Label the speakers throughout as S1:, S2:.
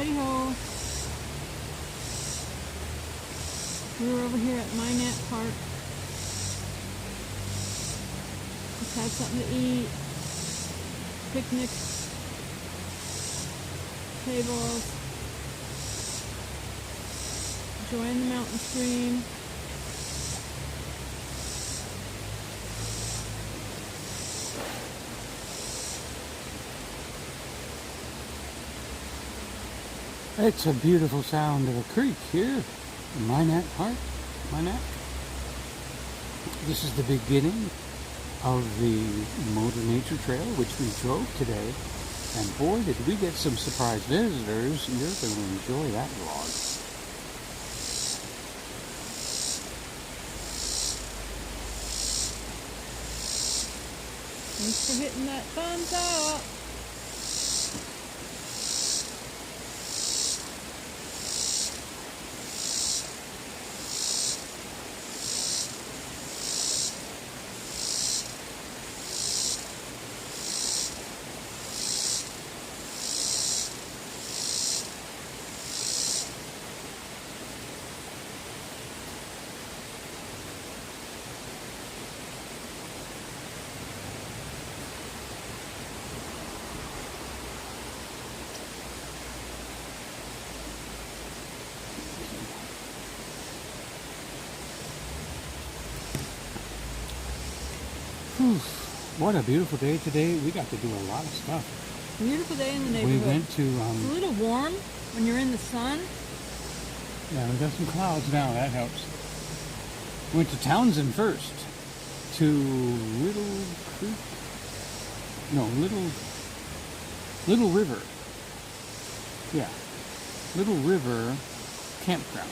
S1: Righty-ho. We're over here at MyNatt Park. Just had something to eat. Picnics. Tables. Enjoying the mountain stream.
S2: It's a beautiful sound of a creek here in MyNatt Park. MyNatt. This is the beginning of the Motor Nature Trail, which we drove today. And boy, did we get some surprise visitors. You're going to enjoy that vlog.
S1: Thanks for hitting that thumbs up.
S2: What a beautiful day today. We got to do a lot of stuff.
S1: Beautiful day in the neighborhood.
S2: We went to...
S1: it's a little warm when you're in the sun.
S2: Yeah, we got some clouds now. That helps. Went to Townsend first. To Little Creek? No, Little River. Yeah. Little River Campground.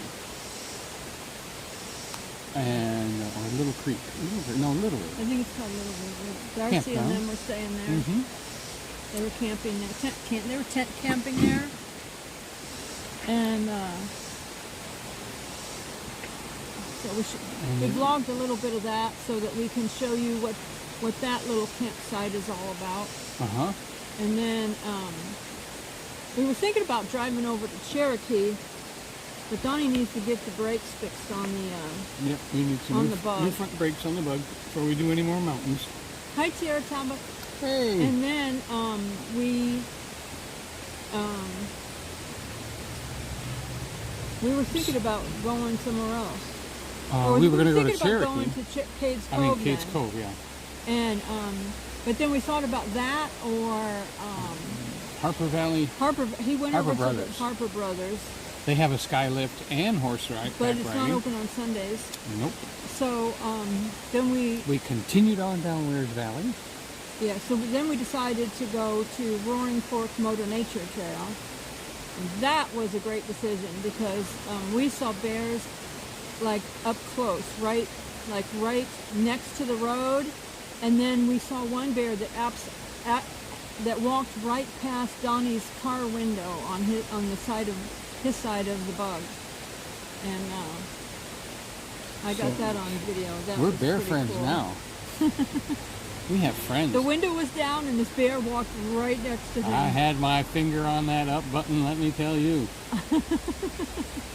S2: And, or Little Creek. Little River.
S1: I think it's called Little River. Darcy and them were staying there.
S2: Mm-hmm.
S1: They were camping there. They were tent camping there. And, so we vlogged a little bit of that so that we can show you what that little campsite is all about.
S2: Uh-huh.
S1: And then, we were thinking about driving over to Cherokee, but Donnie needs to get the brakes fixed on the
S2: yep, we need some new front brakes on the Bug before we do any more mountains.
S1: Hi, Tierra Tamba.
S2: Hey.
S1: And then we were thinking about going somewhere else.
S2: We were going to go to Cherokee.
S1: Going to Cades Cove.
S2: Cades Cove, yeah.
S1: And but then we thought about that or
S2: Harper Valley.
S1: He went over to the
S2: Brothers.
S1: Harper Brothers.
S2: They have a sky lift and horse ride.
S1: But it's not open on Sundays.
S2: Nope.
S1: So then we
S2: continued on down Weir's Valley.
S1: Yeah, so then we decided to go to Roaring Fork Motor Nature Trail. And that was a great decision because we saw bears like up close, right next to the road. And then we saw one bear that walked right past Donnie's car window on the side of his side of the Bug. And I got that on video.
S2: We're bear friends
S1: cool.
S2: now. We have friends.
S1: The window was down and this bear walked right next to him.
S2: I had my finger on that up button, let me tell you.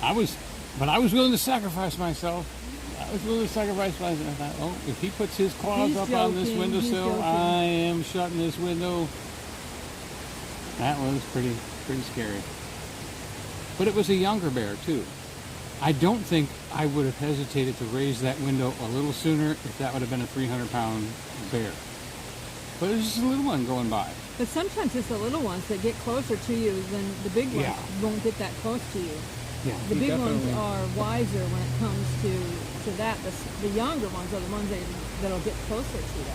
S2: I was willing to sacrifice myself. I thought, oh, if he puts his claws up on this windowsill, I am shutting this window. That was pretty scary. But it was a younger bear, too. I don't think I would have hesitated to raise that window a little sooner if that would have been a 300-pound bear. But it was just a little one going by.
S1: But sometimes it's the little ones that get closer to you than the big ones won't get that close to you.
S2: Yeah,
S1: the big ones are wiser when it comes to that. The younger ones are the ones that'll get closer to you.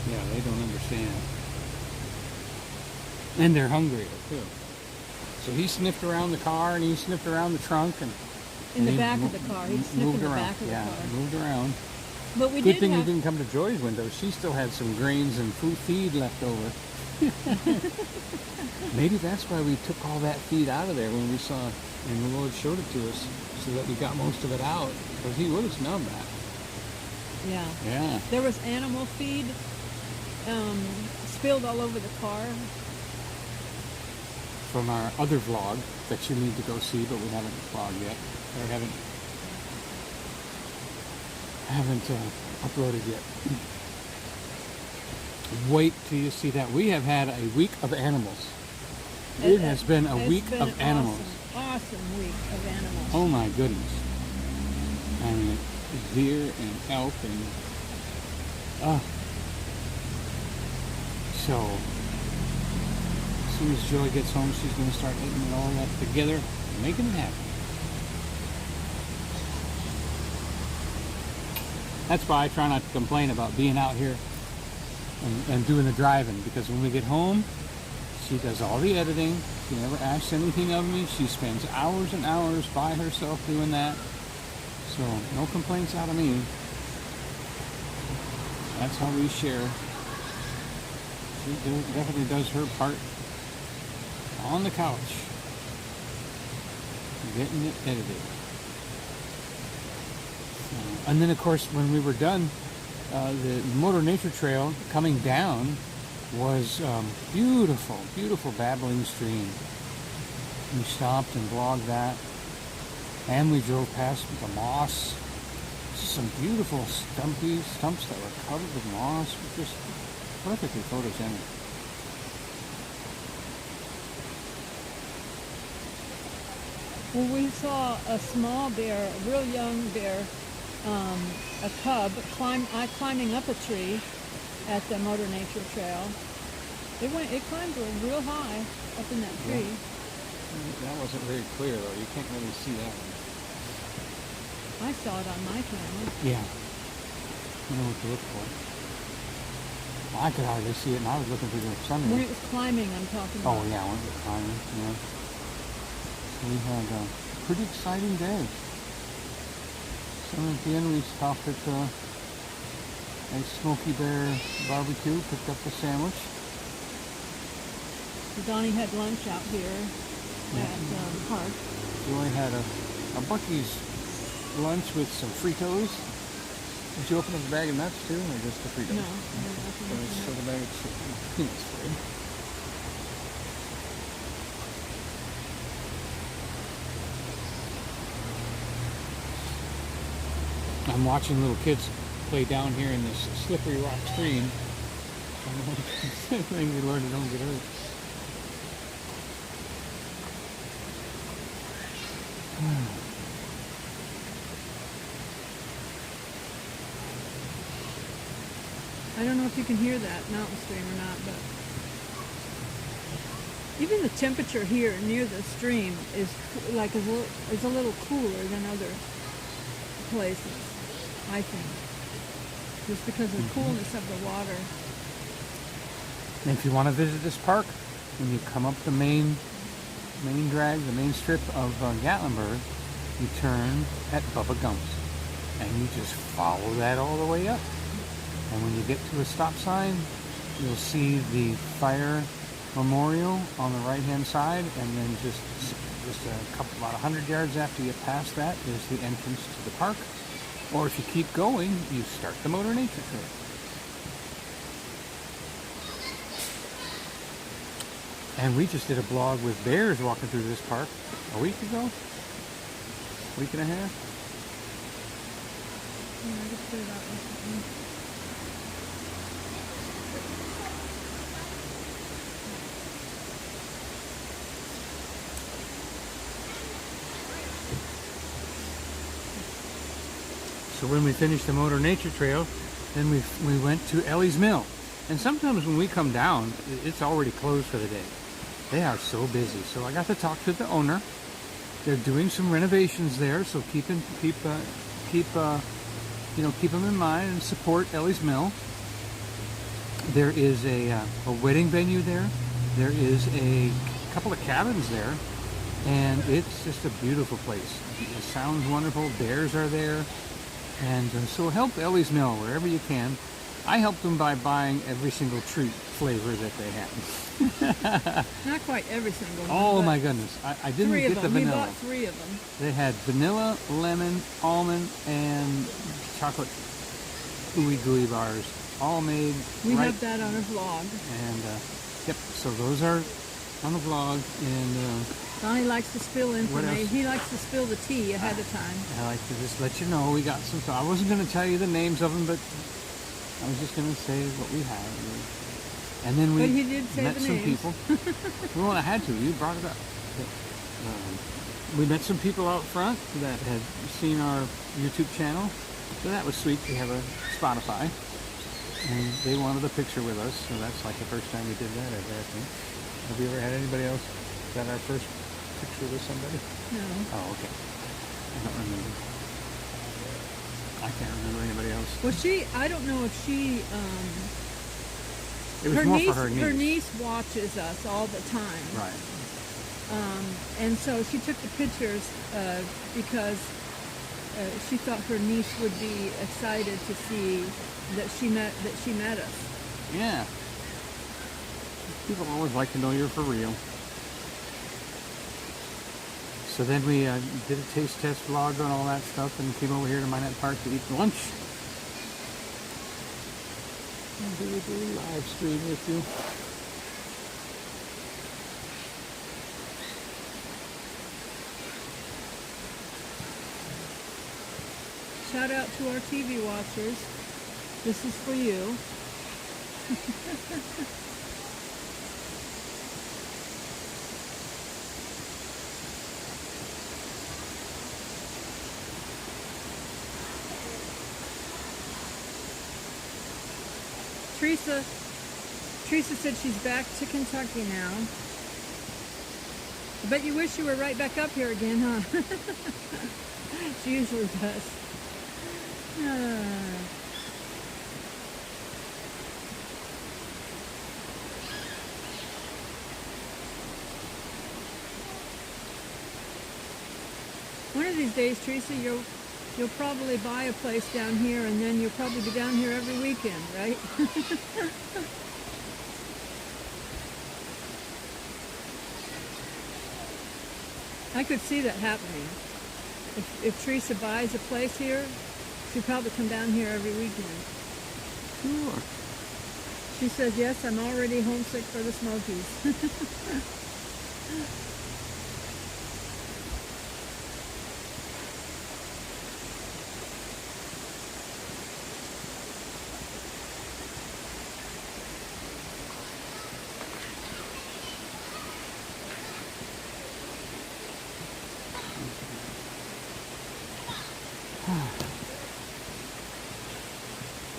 S2: Yeah, they don't understand. And they're hungrier, too. So he sniffed around the car and he sniffed around the trunk and
S1: in the back of the car. He sniffed in the back of the car.
S2: Yeah, moved around.
S1: But we
S2: Good thing he didn't come to Joy's window. She still had some grains and feed left over. Maybe that's why we took all that feed out of there when we saw, and the Lord showed it to us, so that we got most of it out. Because he would have smelled that.
S1: Yeah.
S2: Yeah.
S1: There was animal feed spilled all over the car
S2: from our other vlog that you need to go see, but we haven't vlogged yet. Or haven't uploaded yet. Wait till you see that. We have had a week of animals. It has been a week of animals.
S1: Awesome week of animals.
S2: Oh my goodness. I mean, deer and elk and so as soon as Joy gets home, she's going to start getting all that together and making it happen. That's why I try not to complain about being out here and doing the driving, because when we get home, she does all the editing. She never asks anything of me. She spends hours and hours by herself doing that. So no complaints out of me. That's how we share. She definitely does her part on the couch, getting it edited. And then, of course, when we were done, the Motor Nature Trail coming down was beautiful, beautiful babbling stream. We stopped and vlogged that, and we drove past the moss. Some beautiful stumps that were covered with moss, just perfectly photogenic.
S1: Well, we saw a small bear, a real young bear, a cub, climbing up a tree at the Motor Nature Trail. It climbed real high up in that tree.
S2: Yeah. That wasn't very clear, though. You can't really see that one.
S1: I saw it on my camera.
S2: Yeah. You know what to look for. Well, I could hardly see it, and I was looking through the sunroof.
S1: When it was climbing, I'm talking about.
S2: Oh, yeah, when it was climbing, yeah. So we had a pretty exciting day. So at the end, we stopped at a Smoky Bear barbecue, picked up a sandwich.
S1: Donny had lunch out here at the park.
S2: Joy had a Bucky's lunch with some Fritos. Did you open up a bag of nuts too, or just the Fritos?
S1: No, I didn't open up the nuts.
S2: So the bag of peanuts for you. I'm watching little kids play down here in this slippery rock stream. Thank you, Lord, they don't get hurt.
S1: I don't know if you can hear that mountain stream or not, but even the temperature here near the stream is like is a little cooler than other places, I think, just because of the coolness of the water.
S2: And if you want to visit this park, when you come up the main drag, the main strip of Gatlinburg, you turn at Bubba Gump's, and you just follow that all the way up. And when you get to a stop sign, you'll see the fire memorial on the right-hand side, and then just about 100 yards after you pass that is the entrance to the park. Or if you keep going, you start the Motor Nature Trail. And we just did a vlog with bears walking through this park a week ago, week and a half.
S1: Yeah, I just put it out recently.
S2: So when we finished the Motor Nature Trail, then we went to Ellie's Mill. And sometimes when we come down, it's already closed for the day. They are so busy. So I got to talk to the owner. They're doing some renovations there, so keep them in mind and support Ellie's Mill. There is a wedding venue there. There is a couple of cabins there, and it's just a beautiful place. It sounds wonderful. Bears are there. And so help Ellie's Mill wherever you can. I helped them by buying every single treat flavor that they had.
S1: Not quite every single one.
S2: Oh my goodness. I didn't get the vanilla.
S1: We bought 3 of them.
S2: They had vanilla, lemon, almond, and chocolate ooey gooey bars. All made
S1: We
S2: right.
S1: have that on our vlog.
S2: And yep, so those are on the vlog, and
S1: Donnie likes to spill
S2: What
S1: information.
S2: else?
S1: He likes to spill the tea ahead of time.
S2: I like to just let you know we got some. I wasn't going to tell you the names of them, but I was just going to say what we had. And then we
S1: But he did say
S2: met
S1: the
S2: some
S1: names.
S2: people. Well, I had to. You brought it up. We met some people out front that had seen our YouTube channel, so that was sweet. We have a Spotify, and they wanted a picture with us, so that's like the first time we did that ever, I think. Have you ever had anybody else? Is that our first picture with somebody?
S1: No.
S2: Oh, okay. I don't remember. I can't remember anybody else.
S1: Well, I don't know if she,
S2: It was more for her niece.
S1: Her niece watches us all the time.
S2: Right.
S1: And so she took the pictures because she thought her niece would be excited to see that she met us.
S2: Yeah. People always like to know you're for real. So then we did a taste test vlog on all that stuff and came over here to MyNatt Park to eat lunch. And do a live stream with you.
S1: Shout out to our TV watchers. This is for you. Teresa said she's back to Kentucky now. I bet you wish you were right back up here again, huh? She usually does. One of these days, Teresa, you'll probably buy a place down here, and then you'll probably be down here every weekend, right? I could see that happening. If Teresa buys a place here, she'll probably come down here every weekend.
S2: Sure.
S1: She says, yes, I'm already homesick for the Smokies.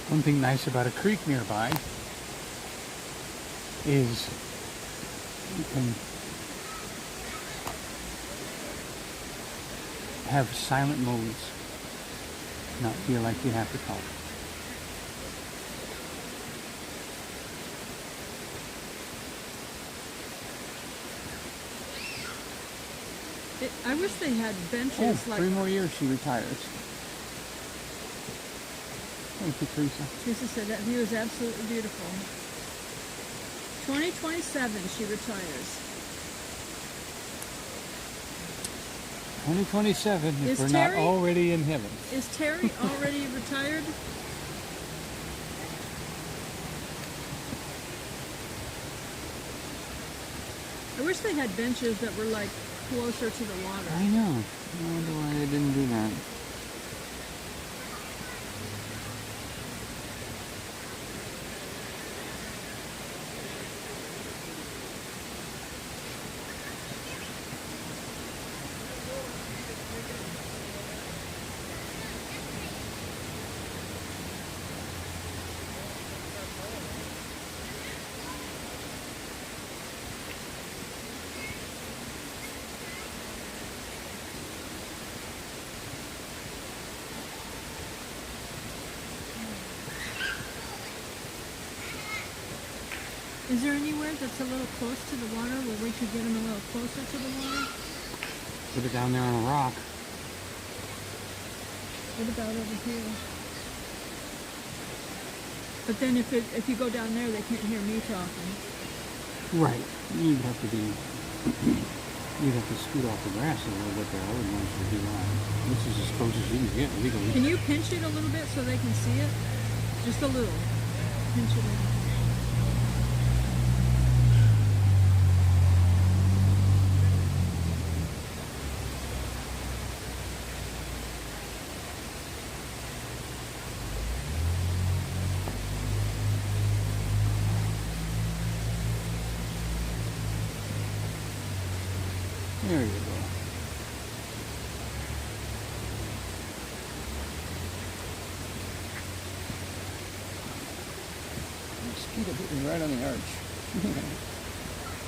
S2: One thing nice about a creek nearby is you can have silent modes, not feel like you have to talk.
S1: I wish they had benches like...
S2: 3 more years she retires. Thank you, Teresa.
S1: Teresa said that view is absolutely beautiful. 2027 she retires.
S2: 2027 if
S1: Is
S2: we're
S1: Terry-
S2: not already in heaven.
S1: Is Terry already retired? I wish they had benches that were like closer to the water.
S2: I know. I wonder why they didn't do that.
S1: Is there anywhere that's a little close to the water where we could get them a little closer to the water?
S2: Put it down there on a rock.
S1: What about over here? But then if you go down there, they can't hear me talking.
S2: Right. You'd have to scoot off the grass a little bit there. I wouldn't want you to do that. This is as close as you can get legally.
S1: Can you pinch it a little bit so they can see it? Just a little. Pinch it a little.
S2: There you go. Mosquito hit me right on the arch.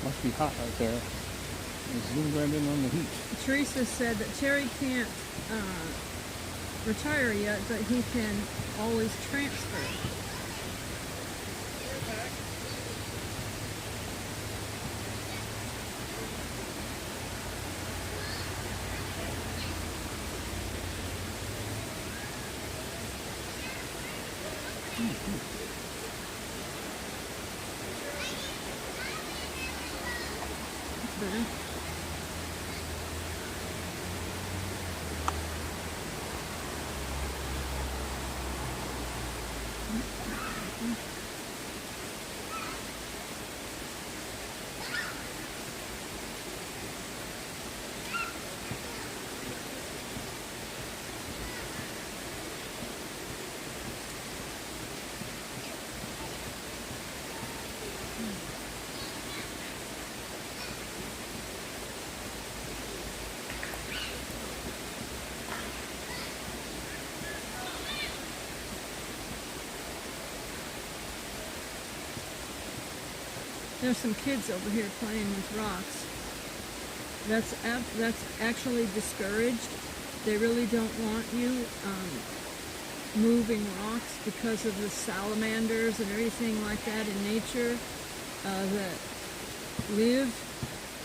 S2: Must be hot right there. It zoomed right in on the heat.
S1: Teresa said that Terry can't retire yet, but he can always transfer. That's better. There's some kids over here playing with rocks. That's actually discouraged. They really don't want you moving rocks because of the salamanders and everything like that in nature that live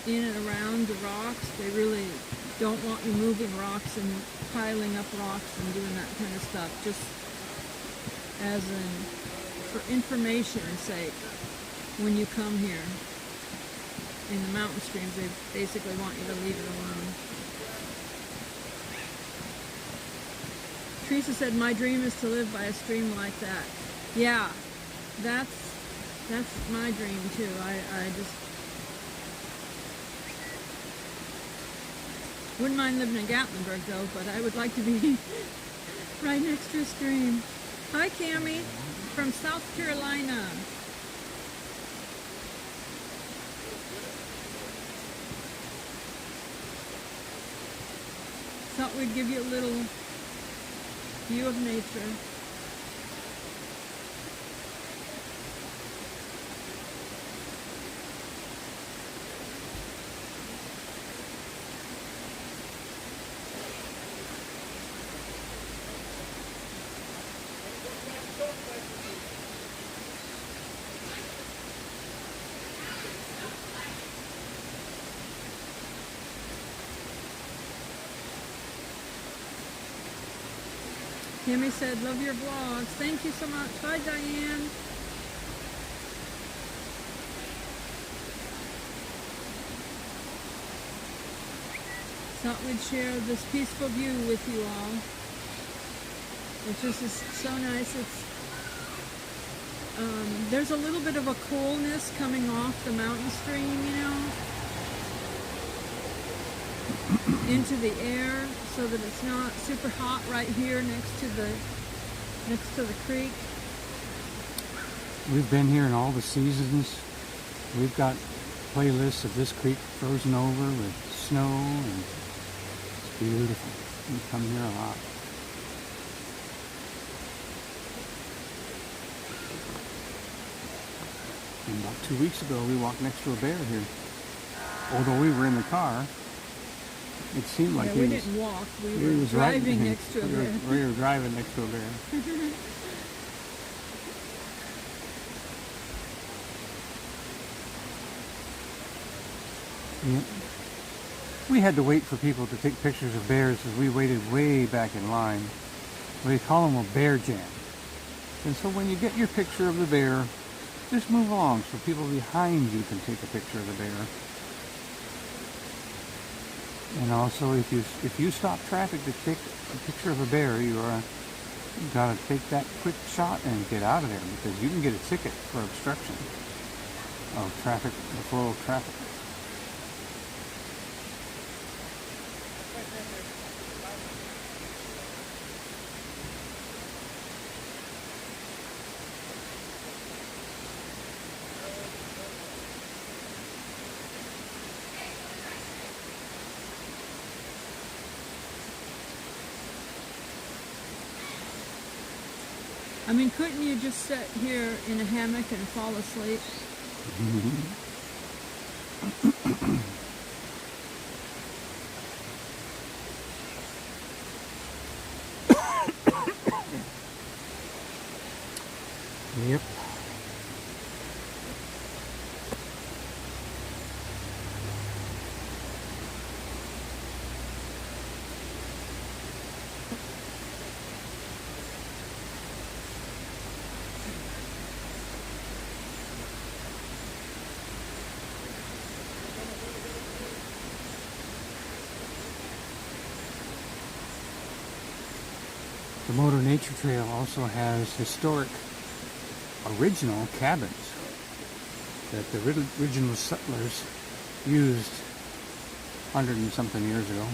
S1: in and around the rocks. They really don't want you moving rocks and piling up rocks and doing that kind of stuff. Just as for information's sake. When you come here in the mountain streams, they basically want you to leave it alone. Teresa said, my dream is to live by a stream like that. Yeah, that's my dream too. I just wouldn't mind living in Gatlinburg though, but I would like to be right next to a stream. Hi Cammie from South Carolina. Thought we'd give you a little view of nature. Kimmy said, love your vlogs. Thank you so much. Bye, Diane. Thought we'd share this peaceful view with you all. It just is so nice. There's a little bit of a coolness coming off the mountain stream, you know, into the air, so that it's not super hot right here next to the creek.
S2: We've been here in all the seasons. We've got playlists of this creek frozen over with snow, and it's beautiful. We come here a lot. And about 2 weeks ago, we walked next to a bear here. Although we were in the car, it seemed like
S1: we didn't walk. We were driving next to a bear.
S2: We were driving next to a bear. Yep. We had to wait for people to take pictures of bears because we waited way back in line. We call them a bear jam. And so when you get your picture of the bear, just move along so people behind you can take a picture of the bear. And also, if you stop traffic to take a picture of a bear, you gotta take that quick shot and get out of there, because you can get a ticket for obstruction of traffic, the flow of traffic.
S1: I mean, couldn't you just sit here in a hammock and fall asleep?
S2: Yep. The Motor Nature Trail also has historic, original cabins that the original settlers used 100 and something years ago.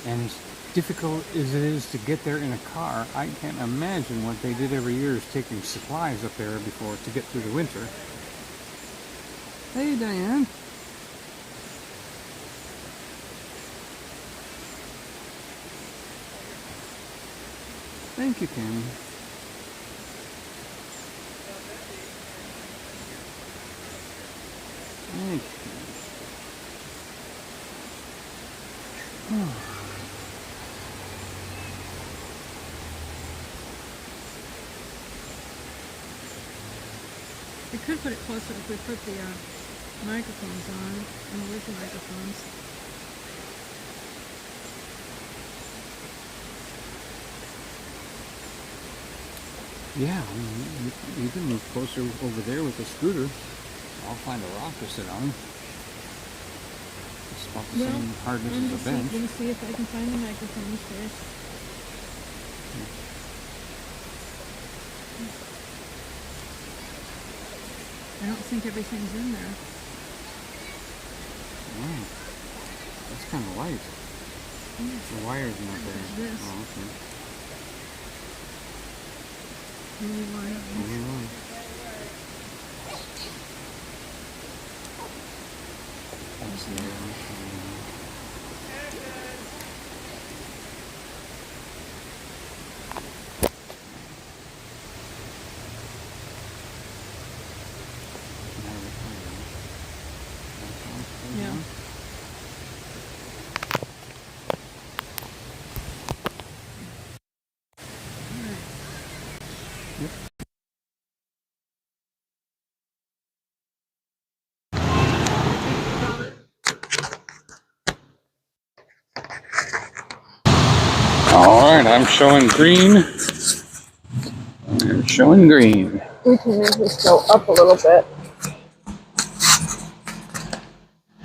S2: And as difficult as it is to get there in a car, I can't imagine what they did every year is taking supplies up there before to get through the winter. Hey, Diane. Thank you, Tammy. Thank you. Oh.
S1: We could put it closer if we put the microphones on, and with the microphones.
S2: Yeah, I mean, you can move closer over there with the scooter. I'll find a rock to sit on. It's about the same hardness as a bench.
S1: I'm going to see if I can find the microphones first. I don't think everything's in there.
S2: Wow. That's kind of light. The wire's not there.
S1: This.
S2: Oh, okay.
S1: Only wire.
S2: Only one. That's the
S1: Yeah.
S2: Alright, I'm showing green. I'm showing green.
S1: We can make this go up a little bit.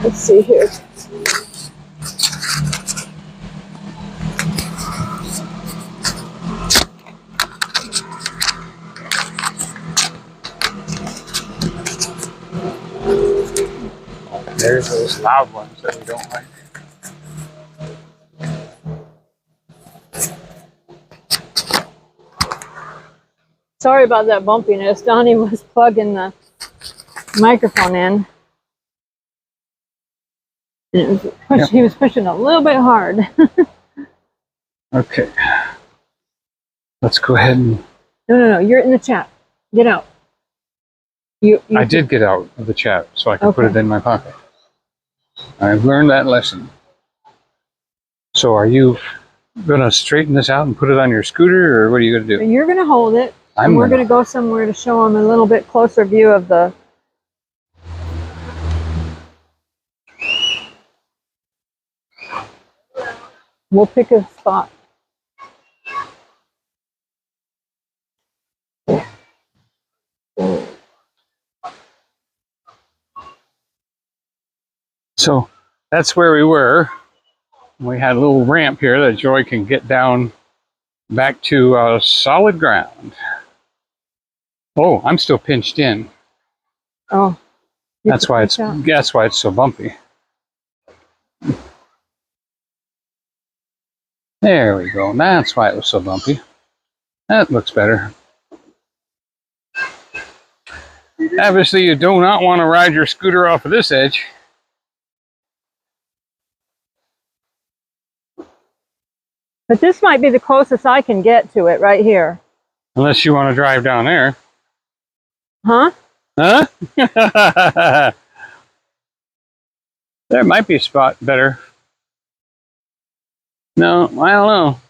S1: Let's see here.
S2: There's those loud ones that we don't like.
S1: Sorry about that bumpiness. Donnie was plugging the microphone in. And it was he was pushing a little bit hard.
S2: Okay. Let's go ahead and...
S1: No. You're in the chat. Get out. You
S2: I did get out of the chat so I could put it in my pocket. I've learned that lesson. So are you going to straighten this out and put it on your scooter, or what are you going to do?
S1: You're going to hold it. And we're going to go somewhere to show them a little bit closer view of the... We'll pick a spot.
S2: So that's where we were. We had a little ramp here that Joy can get down back to solid ground. Oh, I'm still pinched in.
S1: Oh,
S2: that's why it's so bumpy. There we go. That's why it was so bumpy. That looks better. Obviously, you do not want to ride your scooter off of this edge.
S1: But this might be the closest I can get to it right here.
S2: Unless you want to drive down there.
S1: Huh?
S2: Huh? There might be a spot better. No, I don't know.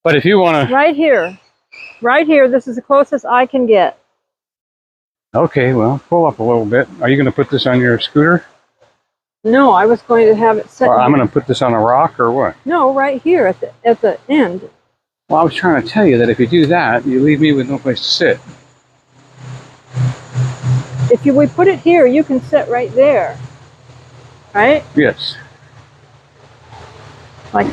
S2: But if you want to...
S1: Right here. Right here. This is the closest I can get.
S2: Okay, well, pull up a little bit. Are you going to put this on your scooter?
S1: No, I was going to have it set.
S2: Or I'm going to put this on a rock or what?
S1: No, right here at the end.
S2: Well, I was trying to tell you that if you do that, you leave me with no place to sit.
S1: If we put it here, you can sit right there. Right?
S2: Yes.
S1: Like...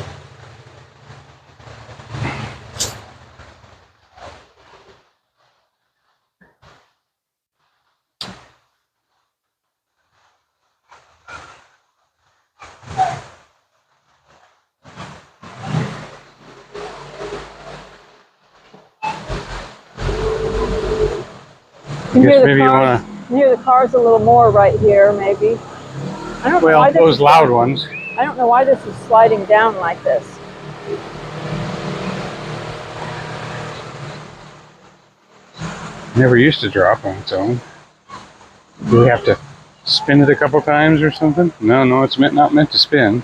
S1: You can hear the cars a little more right here, maybe. I don't know why
S2: those loud ones.
S1: I don't know why this is sliding down like this.
S2: Never used to drop on its own. Do we have to spin it a couple times or something? No, it's not meant to spin.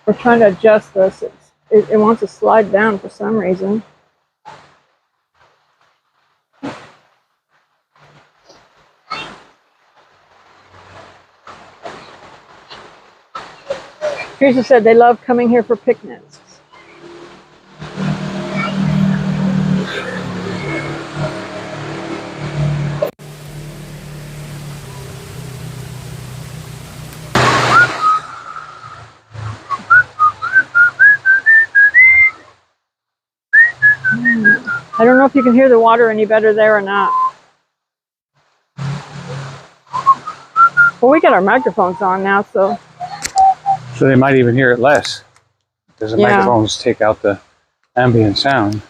S1: We're trying to adjust this. It wants to slide down for some reason. Teresa said they love coming here for picnics. I don't know if you can hear the water any better there or not. Well, we got our microphones on now, so
S2: they might even hear it less. Because the microphones take out the ambient sound.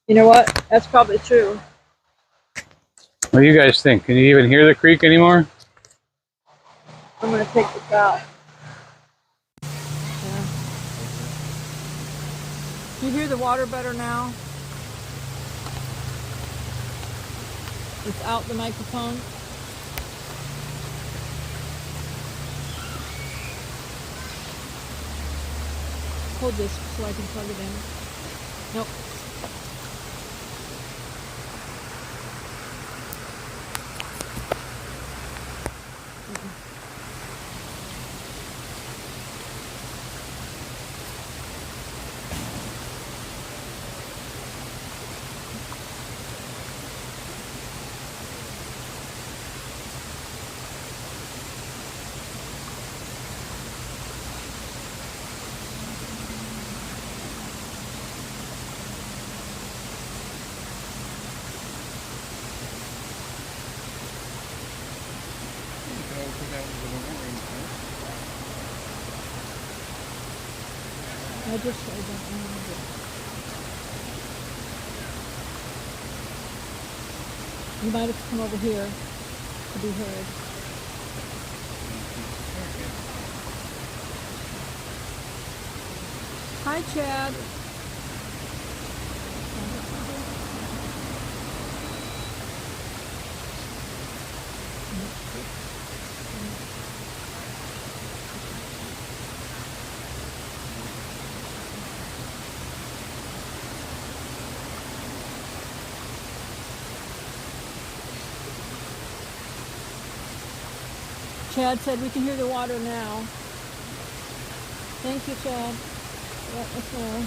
S1: You know what? That's probably true.
S2: What do you guys think? Can you even hear the creek anymore?
S1: I'm going to take this out. Yeah. Do you hear the water better now? Without the microphone? Hold this so I can plug it in. Nope. I don't remember. You might have to come over here to be heard. Hi, Chad. Chad said we can hear the water now. Thank you, Chad. Let us know.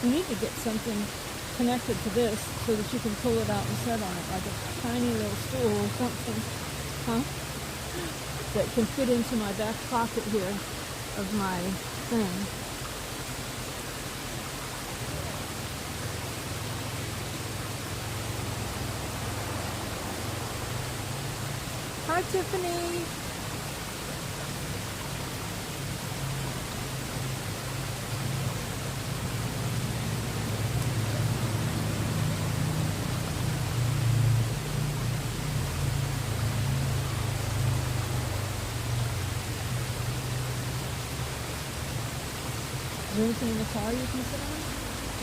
S1: We need to get something connected to this so that you can pull it out and set on it, like a tiny little stool or something, huh? That can fit into my back pocket here of my thing. Tiffany. Is there anything in the car you can sit on?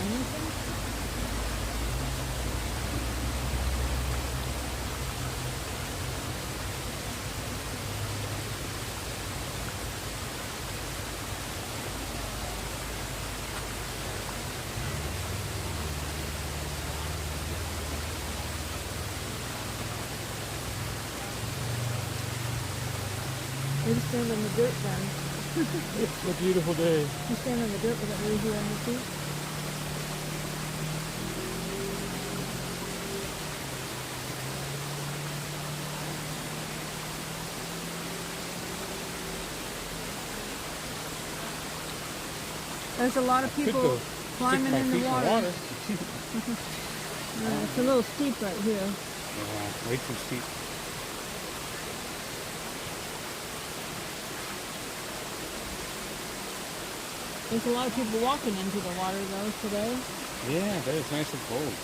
S1: Anything? Maybe stand in the dirt then.
S2: It's a beautiful day.
S1: You stand in the dirt with that easier on your feet. There's a lot of people climbing in the water. It's a little steep right here.
S2: Yeah, way too steep.
S1: There's a lot of people walking into the water though today.
S2: Yeah, that is nice and cold.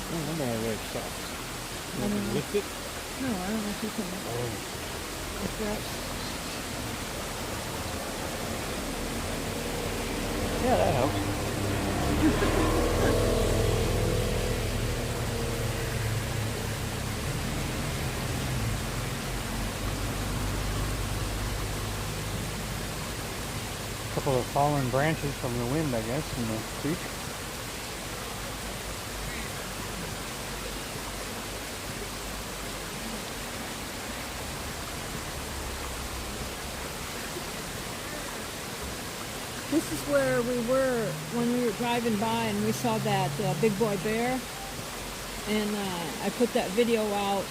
S2: I'm gonna wear socks.
S1: I don't know.
S2: Lift it?
S1: No, I don't know if you can lift that.
S2: Yeah, that helps. A couple of fallen branches from the wind, I guess, in the creek.
S1: This is where we were when we were driving by and we saw that big boy bear. And I put that video out.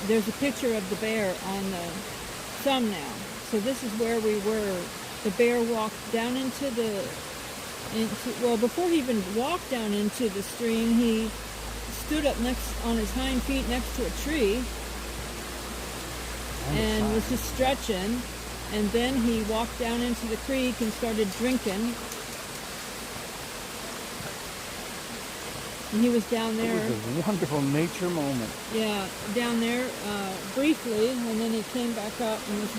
S1: There's a picture of the bear on the thumbnail. So this is where we were. The bear walked down into well, before he even walked down into the stream, he stood up on his hind feet next to a tree and was just stretching. And then he walked down into the creek and started drinking. And he was down there.
S2: It was a wonderful nature moment.
S1: Yeah, down there briefly, and then he came back up and was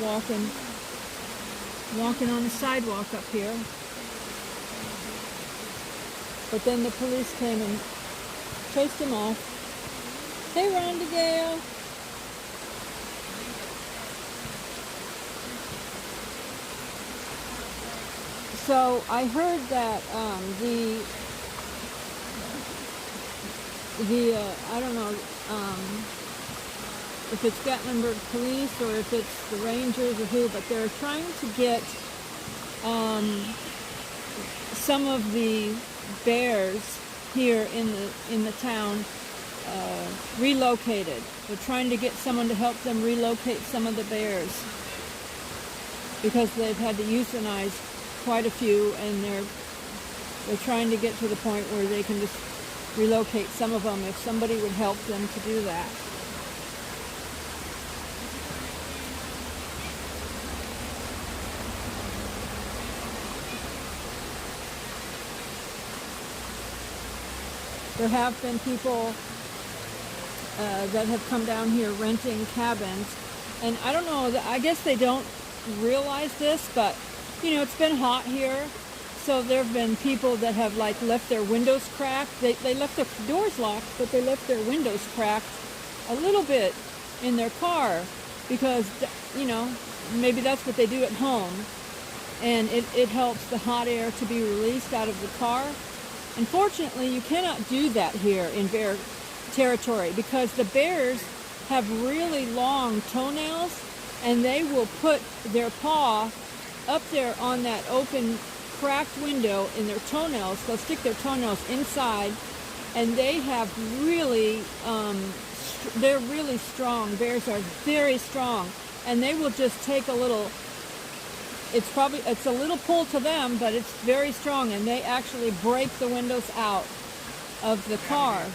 S1: walking on the sidewalk up here. But then the police came and chased him off. Hey, Rhonda Gale. So I heard that I don't know if it's Gatlinburg police or if it's the Rangers or who, but they're trying to get some of the bears here in the town relocated. They're trying to get someone to help them relocate some of the bears because they've had to euthanize quite a few, and they're trying to get to the point where they can just relocate some of them if somebody would help them to do that. There have been people that have come down here renting cabins, and I don't know, I guess they don't realize this, but you know, it's been hot here, so there have been people that have like left their windows cracked. They left their doors locked, but they left their windows cracked a little bit in their car because, you know, maybe that's what they do at home. and it helps the hot air to be released out of the car. Unfortunately, you cannot do that here in bear territory because the bears have really long toenails, and they will put their paw up there on that open, cracked window in their toenails. They'll stick their toenails inside, and they have really, they're really strong. Bears are very strong, and they will just take a little, it's a little pull to them, but it's very strong, and they actually break the windows out of the car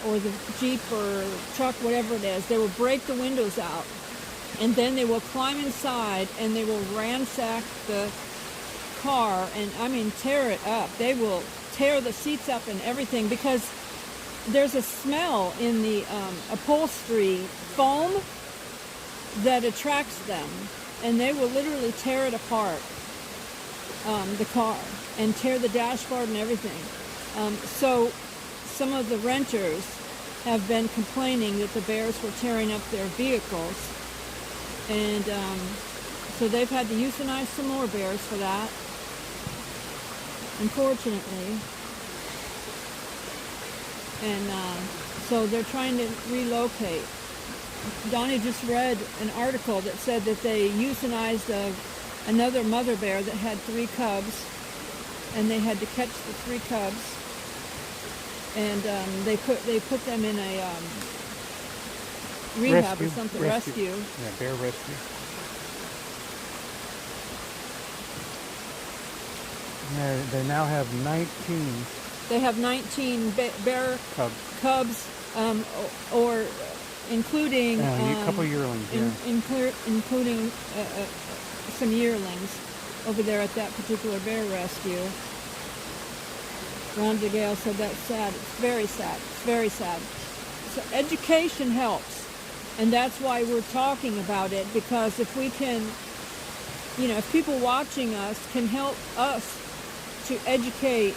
S1: or the Jeep or truck, whatever it is. They will break the windows out, and then they will climb inside, and they will ransack the car, and I mean tear it up. They will tear the seats up and everything because there's a smell in the upholstery foam that attracts them, and they will literally tear it apart, the car, and tear the dashboard and everything. So some of the renters have been complaining that the bears were tearing up their vehicles, and so they've had to euthanize some more bears for that, unfortunately. And so they're trying to relocate. Donnie just read an article that said that they euthanized another mother bear that had 3 cubs, and they had to catch the 3 cubs, and they put them in a rehab or something, rescue.
S2: Yeah, bear rescue. They now have 19.
S1: They have 19 bear cubs, or including
S2: a couple yearlings,
S1: including some yearlings over there at that particular bear rescue. Rhonda Gale said that's sad. It's very sad. It's very sad. So education helps, and that's why we're talking about it, because if we can, if people watching us can help us to educate,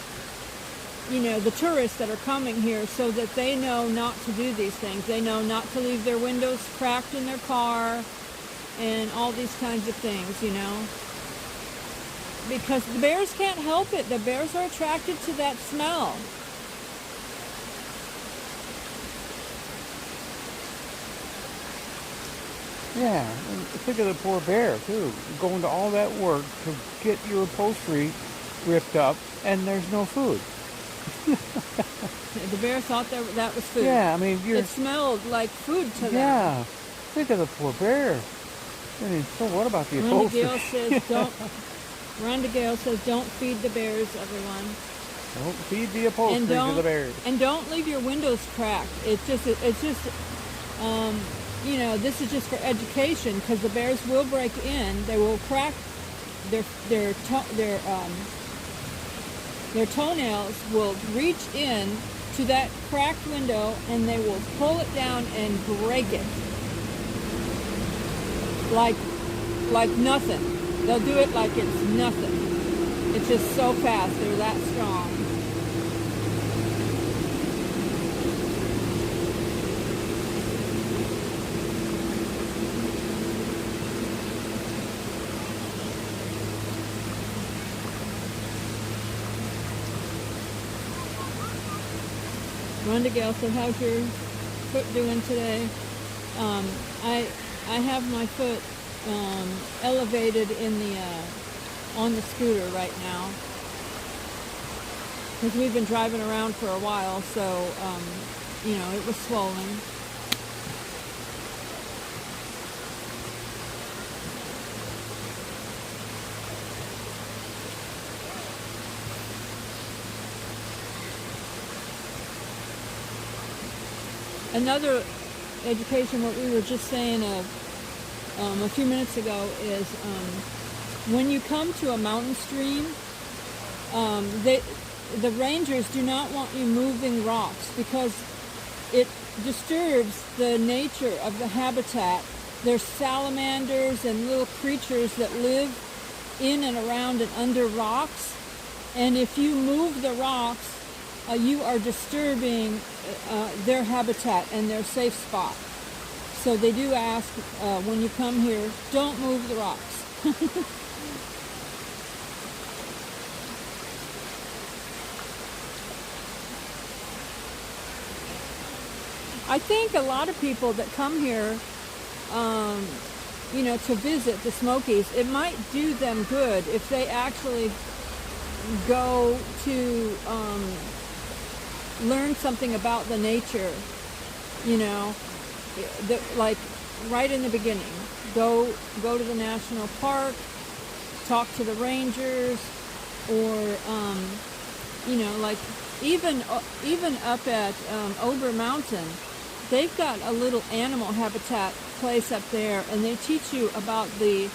S1: the tourists that are coming here so that they know not to do these things. They know not to leave their windows cracked in their car and all these kinds of things, because the bears can't help it. The bears are attracted to that smell.
S2: Yeah, and think of the poor bear, too, going to all that work to get your upholstery ripped up, and there's no food.
S1: The bear thought that was food.
S2: Yeah, I mean,
S1: it smelled like food to them.
S2: Yeah, think of the poor bear. I mean, so what about the upholstery?
S1: Rhonda Gale says, don't feed the bears, everyone.
S2: Don't feed the upholstery to the bears.
S1: And don't leave your windows cracked. It's just, this is just for education, because the bears will break in. They will crack their toenails will reach in to that cracked window, and they will pull it down and break it like nothing. They'll do it like it's nothing. It's just so fast. They're that strong. Rhonda Gale said, how's your foot doing today? I have my foot elevated in the on the scooter right now, because we've been driving around for a while, so it was swollen. Another education, what we were just saying a few minutes ago, is when you come to a mountain stream, the rangers do not want you moving rocks because it disturbs the nature of the habitat. There's salamanders and little creatures that live in and around and under rocks, and if you move the rocks, you are disturbing their habitat and their safe spot. So they do ask when you come here, don't move the rocks. I think a lot of people that come here, to visit the Smokies, it might do them good if they actually go to learn something about the nature, like right in the beginning. Go to the national park, talk to the rangers, or like even up at Ober Mountain, they've got a little animal habitat place up there, and they teach you about the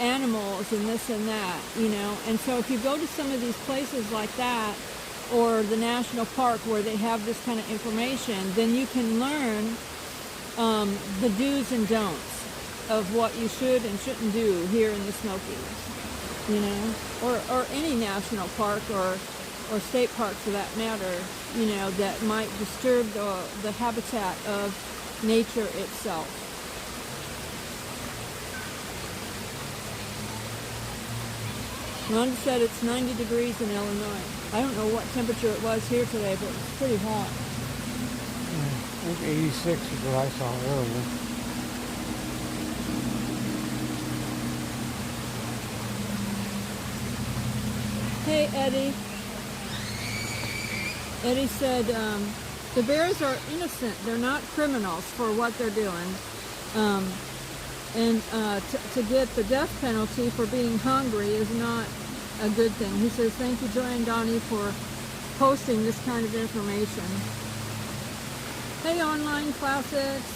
S1: animals and this and that, And so if you go to some of these places like that, or the national park where they have this kind of information, then you can learn the do's and don'ts of what you should and shouldn't do here in the Smokies, or any national park or state park for that matter, that might disturb the habitat of nature itself. Rhonda said it's 90 degrees in Illinois. I don't know what temperature it was here today, but it's pretty hot.
S2: I think 86 is what I saw earlier.
S1: Hey, Eddie. Eddie said the bears are innocent. They're not criminals for what they're doing. And to get the death penalty for being hungry is not a good thing. He says, thank you, Joy and Donny, for posting this kind of information. Hey, Online Classics.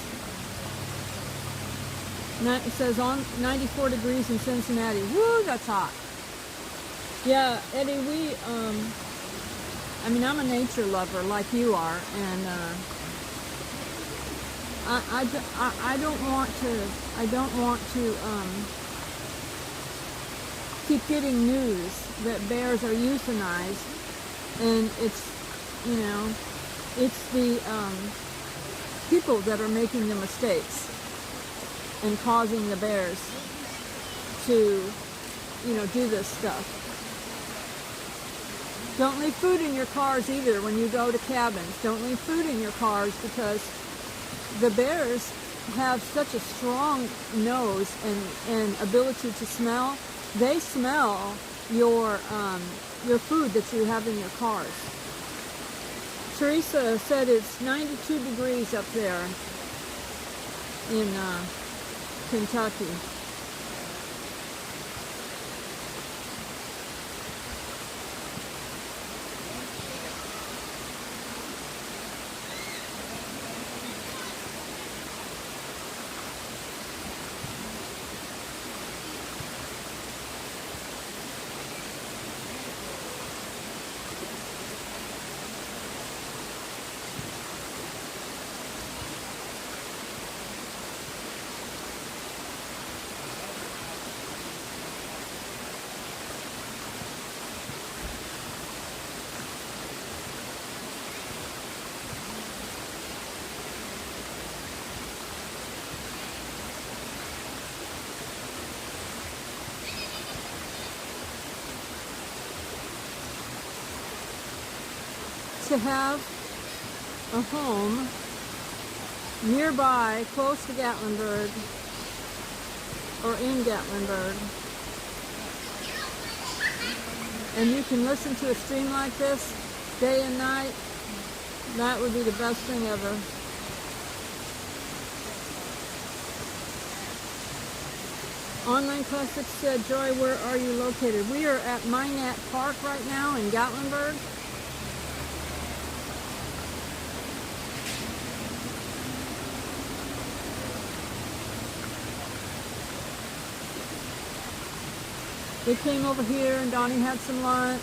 S1: It says on 94 degrees in Cincinnati. Woo, that's hot. Yeah, Eddie, I'm a nature lover like you are, and I don't want to keep getting news that bears are euthanized, and it's the people that are making the mistakes and causing the bears to do this stuff. Don't leave food in your cars either when you go to cabins. Don't leave food in your cars, because the bears have such a strong nose and ability to smell. They smell your food that you have in your cars. Teresa said it's 92 degrees up there in Kentucky. To have a home nearby, close to Gatlinburg, or in Gatlinburg, and you can listen to a stream like this day and night, that would be the best thing ever. Online Classics said, Joy, where are you located? We are at MyNatt Park right now in Gatlinburg. We came over here and Donny had some lunch.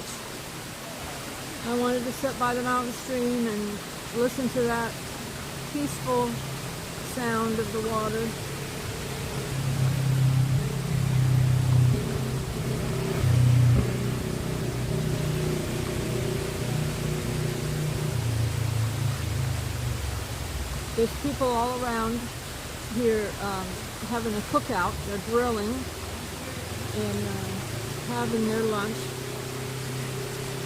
S1: I wanted to sit by the mountain stream and listen to that peaceful sound of the water. There's people all around here having a cookout. They're grilling and having their lunch.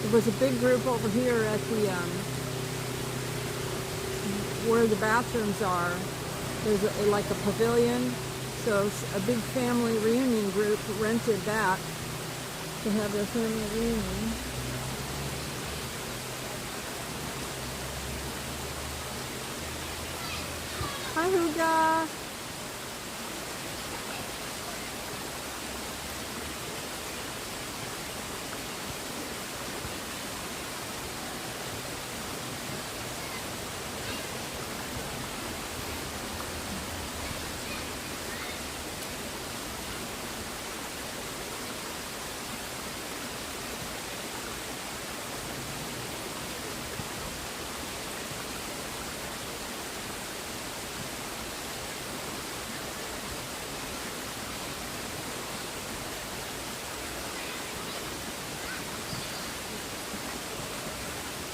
S1: There was a big group over here at the where the bathrooms are, there's like a pavilion. So a big family reunion group rented that to have their family reunion. Hi, Huga.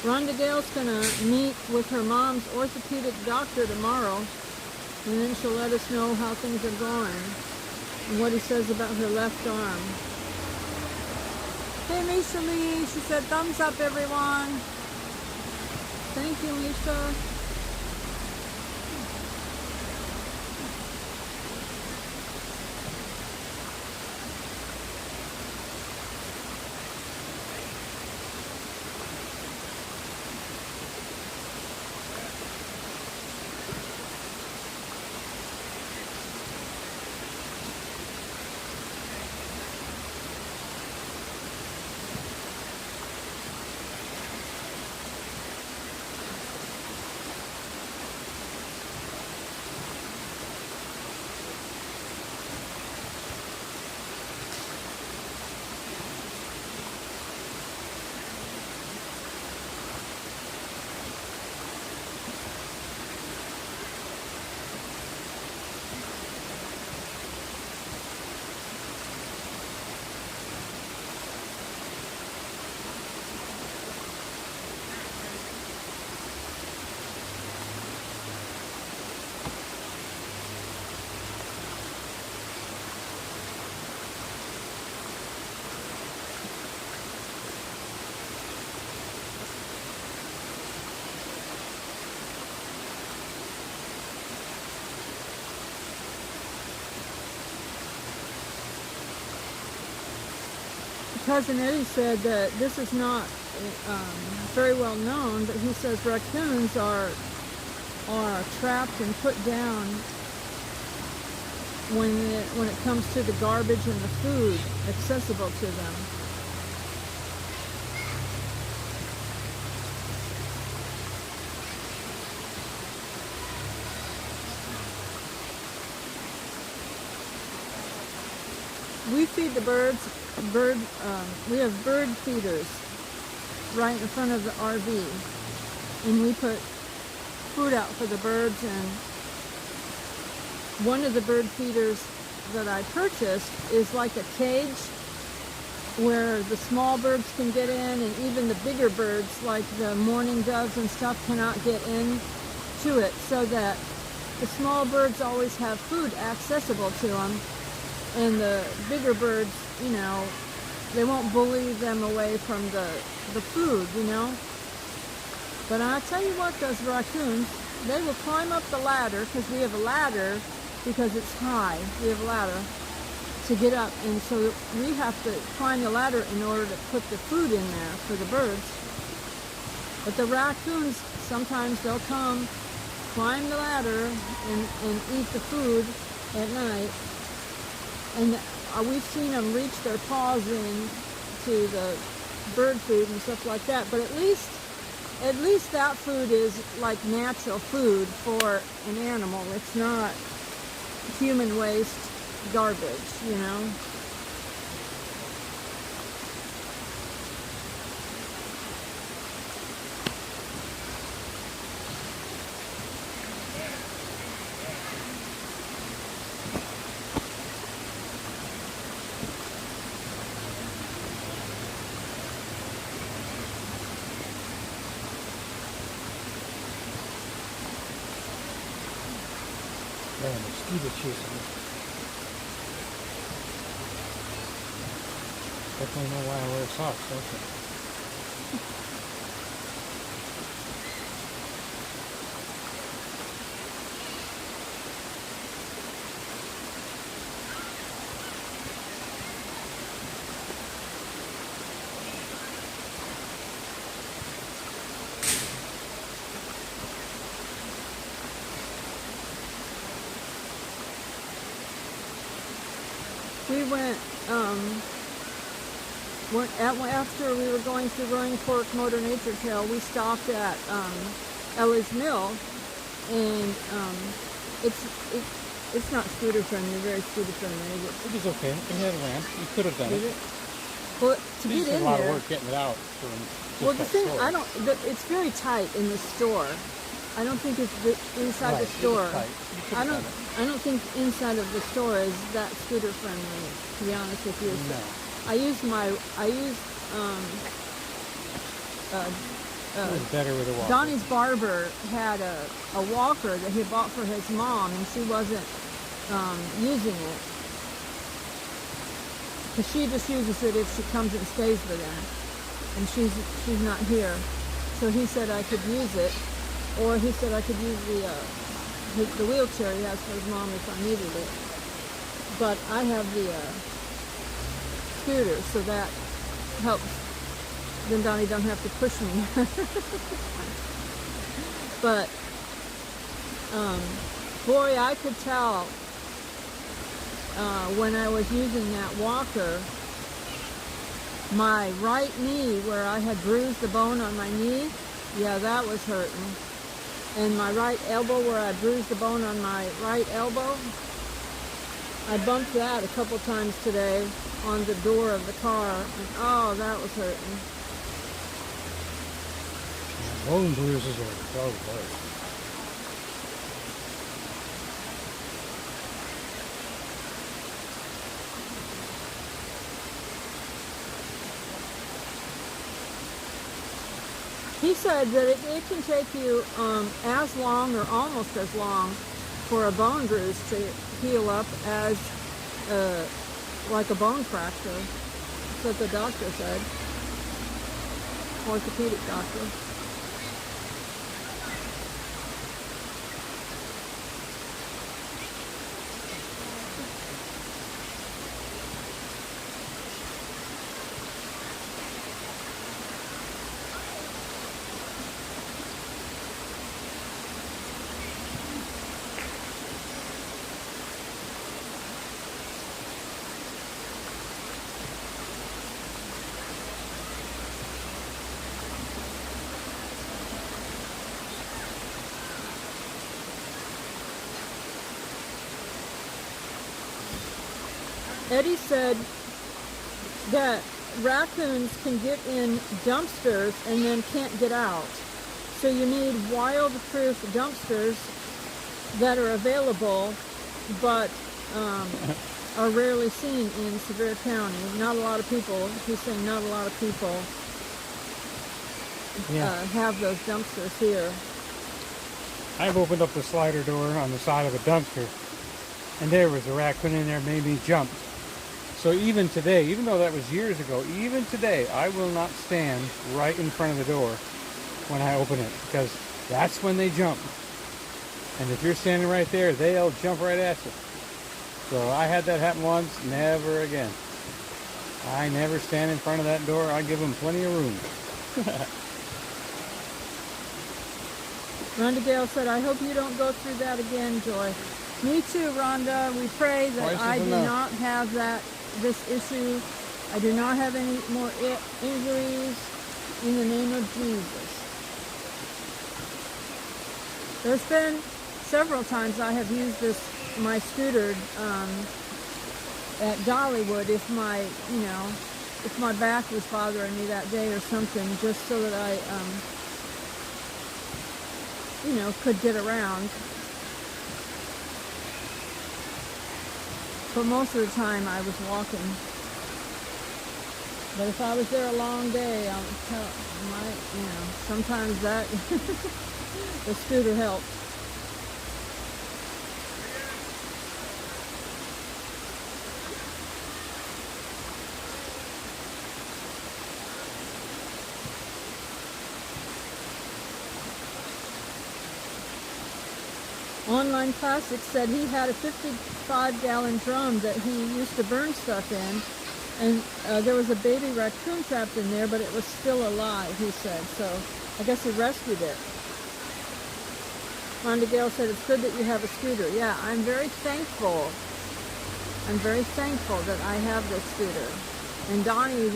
S1: Rhonda Gale's gonna meet with her mom's orthopedic doctor tomorrow, and then she'll let us know how things are going and what he says about her left arm. Hey, Misha Lee, she said thumbs up, everyone. Thank you, Misha. Cousin Eddie said that this is not very well known, but he says raccoons are trapped and put down when it comes to the garbage and the food accessible to them. We feed the birds. We have bird feeders right in front of the RV, and we put food out for the birds. And one of the bird feeders that I purchased is like a cage where the small birds can get in, and even the bigger birds like the mourning doves and stuff cannot get in to it, so that the small birds always have food accessible to them. And the bigger birds, you know, they won't bully them away from the food, you know. But I tell you what, those raccoons, they will climb up the ladder, because we have a ladder, because it's high. We have a ladder to get up, and so we have to climb the ladder in order to put the food in there for the birds. But the raccoons, sometimes they'll come, climb the ladder, and eat the food at night. And we've seen them reach their paws in to the bird food and stuff like that. But at least that food is like natural food for an animal. It's not human waste garbage, you know.
S3: Mosquito chasing. Definitely know why I wear socks, don't you?
S1: we went, after we were going through Roaring Fork Motor Nature Trail, we stopped at Ellie's Mill, and it's not scooter friendly, very scooter friendly, is it?
S2: It was okay. It had a ramp. You could have done
S1: Is
S2: it.
S1: it? Well, to
S2: It's
S1: get
S2: just
S1: in
S2: a lot
S1: there,
S2: of work getting it out. From just
S1: well, the
S2: that
S1: thing,
S2: store.
S1: it's very tight in the store. I don't think it's inside
S2: Right,
S1: the store.
S2: It was tight. You could
S1: I
S2: have
S1: don't,
S2: done it.
S1: I don't think inside of the store is that scooter friendly, to be honest with you.
S2: No.
S1: I used
S2: It was better with a walker.
S1: Donnie's barber had a walker that he bought for his mom, and she wasn't using it. Because she just uses it if she comes and stays with him. And she's not here. So he said I could use it. Or he said I could use the wheelchair he has for his mom if I needed it. But I have the scooter, so that helps. Then Donnie don't have to push me. But boy, I could tell when I was using that walker, my right knee, where I had bruised the bone on my knee, yeah, that was hurting. And my right elbow, where I bruised the bone on my right elbow, I bumped that a couple times today on the door of the car, and oh, that was hurting.
S3: Bone bruises are so worse.
S1: He said that it can take you as long or almost as long for a bone bruise to heal up as like a bone fracture. That's what the doctor said. Orthopedic doctor. Eddie said that raccoons can get in dumpsters and then can't get out. So you need wild-proof dumpsters that are available, but are rarely seen in Sevier County. Not a lot of people, he's saying not a lot of people have those dumpsters here.
S3: I've opened up the slider door on the side of a dumpster, and there was a raccoon in there, made me jump. So even today, even though that was years ago, even today, I will not stand right in front of the door when I open it, because that's when they jump. And if you're standing right there, they'll jump right at you. So I had that happen once, never again. I never stand in front of that door. I give them plenty of room.
S1: Rhonda Gale said, I hope you don't go through that again, Joy. Me too, Rhonda. We pray that
S2: Twice
S1: I
S2: is
S1: do
S2: enough.
S1: not have this issue. I do not have any more injuries in the name of Jesus. There's been several times I have used my scooter at Dollywood if my back was bothering me that day or something, just so that I could get around. But most of the time I was walking. But if I was there a long day, sometimes that the scooter helped. Online Classics said he had a 55-gallon drum that he used to burn stuff in, and there was a baby raccoon trapped in there, but it was still alive, he said. So I guess he rescued it. Rhonda Gale said, it's good that you have a scooter. Yeah, I'm very thankful I'm very thankful that I have this scooter. And Donny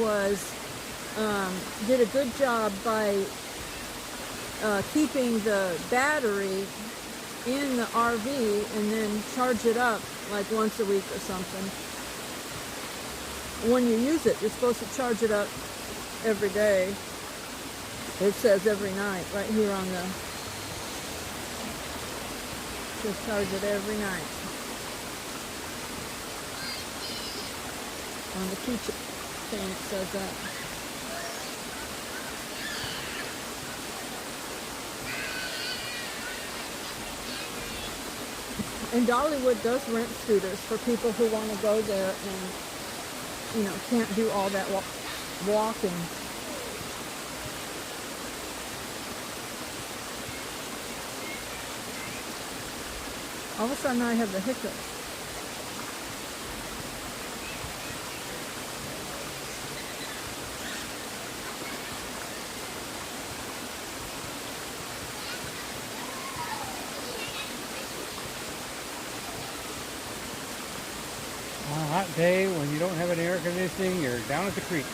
S1: did a good job by keeping the battery in the RV and then charge it up like once a week or something. When you use it, you're supposed to charge it up every day. It says every night right here on the, just charge it every night. On the keychain it says that. And Dollywood does rent scooters for people who want to go there and, you know, can't do all that walking. All of a sudden I have the hiccups.
S3: On a hot day when you don't have any air conditioning, you're down at the creek.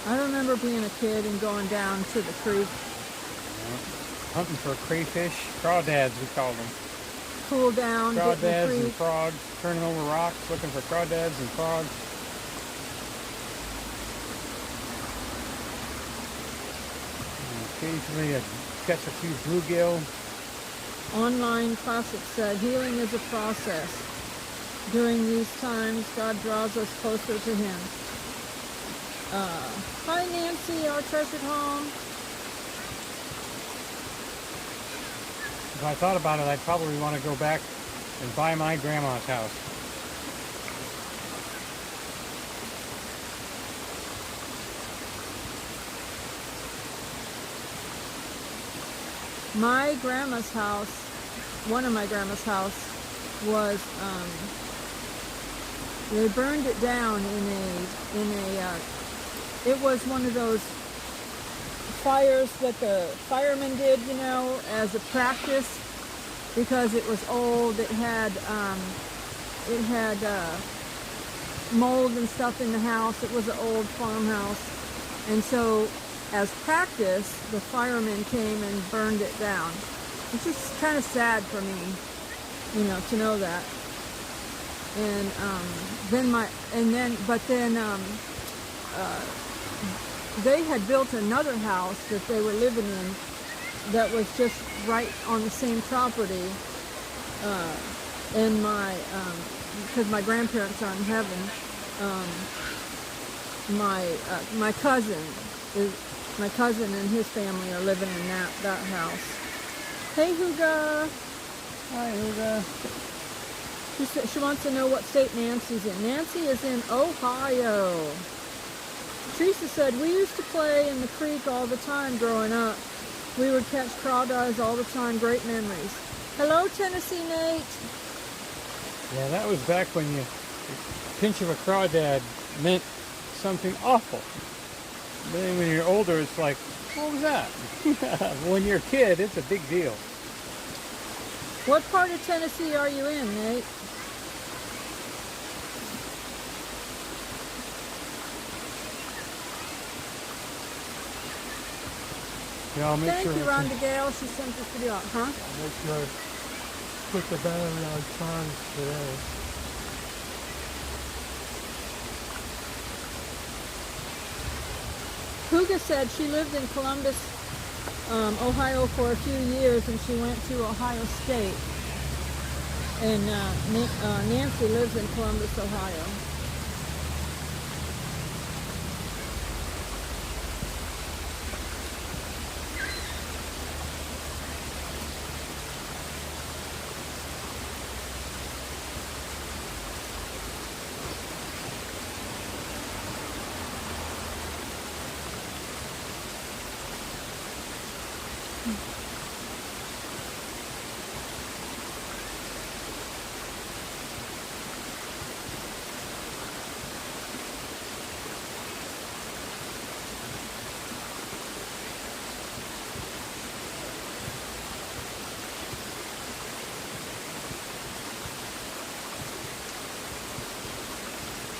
S1: I remember being a kid and going down to the creek.
S3: Hunting for crayfish, crawdads we call them.
S1: Cool down, get in the
S3: Crawdads
S1: creek.
S3: and frogs, turning over rocks, looking for crawdads and frogs. And occasionally I catch a few bluegill.
S1: Online Classic said, healing is a process. During these times, God draws us closer to Him. Hi, Nancy, our treasured home.
S3: If I thought about it, I'd probably want to go back and buy my grandma's house.
S1: My grandma's house, one of my grandma's house, was, they burned it down it was one of those fires that the firemen did, you know, as a practice, because it was old. It had mold and stuff in the house. It was an old farmhouse, and so as practice, the firemen came and burned it down. It's just kind of sad for me, you know, to know that. And they had built another house that they were living in that was just right on the same property. And because my grandparents are in heaven, my cousin and his family are living in that house. Hey, Huga.
S3: Hi, Huga.
S1: She wants to know what state Nancy's in. Nancy is in Ohio. Teresa said, we used to play in the creek all the time growing up. We would catch crawdads all the time. Great memories. Hello, Tennessee Nate.
S3: Yeah, that was back when a pinch of a crawdad meant something awful. But then when you're older, it's like, what was that? When you're a kid, it's a big deal.
S1: What part of Tennessee are you in, Nate?
S3: Yeah, I'll make
S1: Thank
S3: sure
S1: you, Rhonda Gale. She sent this video out, huh?
S3: I'll make sure I put the battery on charge today.
S1: Huga said she lived in Columbus, Ohio for a few years, and she went to Ohio State. And Nancy lives in Columbus, Ohio.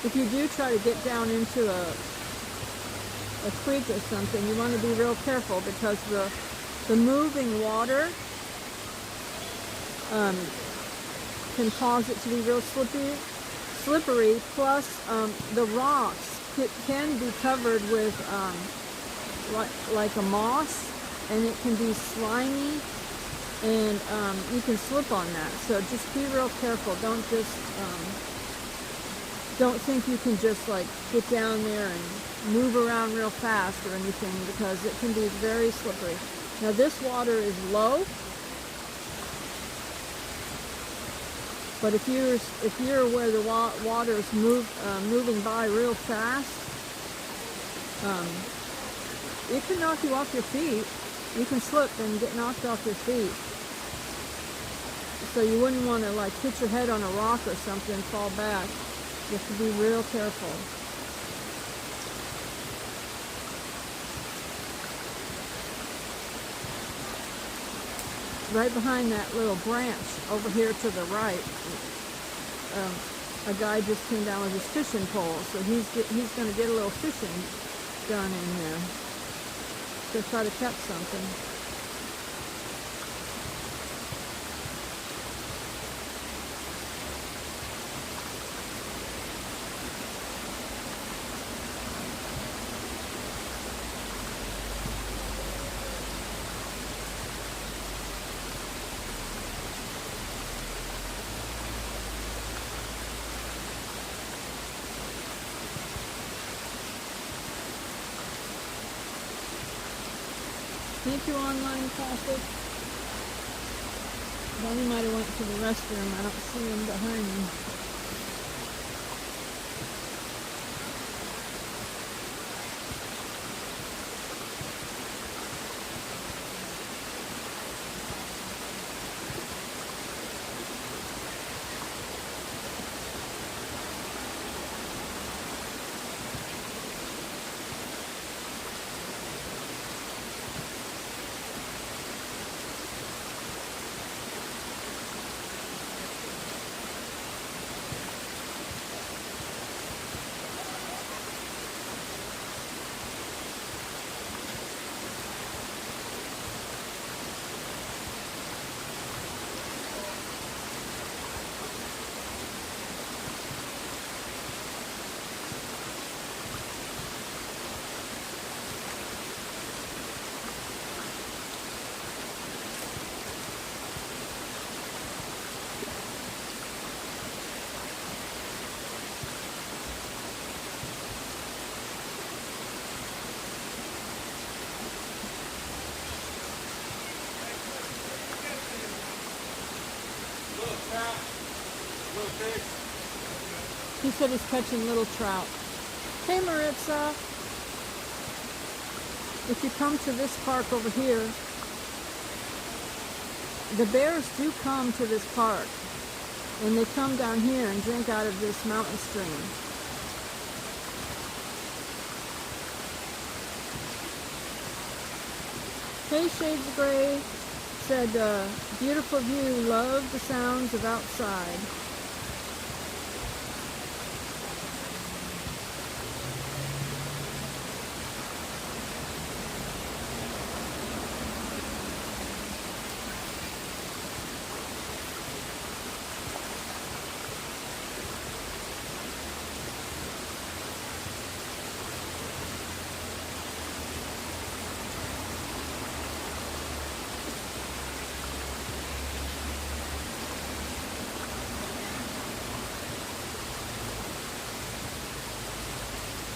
S1: if you do try to get down into a creek or something, you want to be real careful because the moving water can cause it to be real slippery. Plus, the rocks can be covered with like a moss, and it can be slimy, and you can slip on that. So just be real careful. Don't think you can just like get down there and move around real fast or anything, because it can be very slippery. Now this water is low, but if you're where the water is moving by real fast, it can knock you off your feet. You can slip and get knocked off your feet. So you wouldn't want to like hit your head on a rock or something and fall back. You have to be real careful. Right behind that little branch over here to the right, a guy just came down with his fishing pole, so he's going to get a little fishing done in here to try to catch something. Thank you, online classic. Donny might have went to the restroom. I don't see him behind me. He said he's catching little trout. Hey Maritza, if you come to this park over here, the bears do come to this park, and they come down here and drink out of this mountain stream. Hey Shades of Gray said, beautiful view, love the sounds of outside.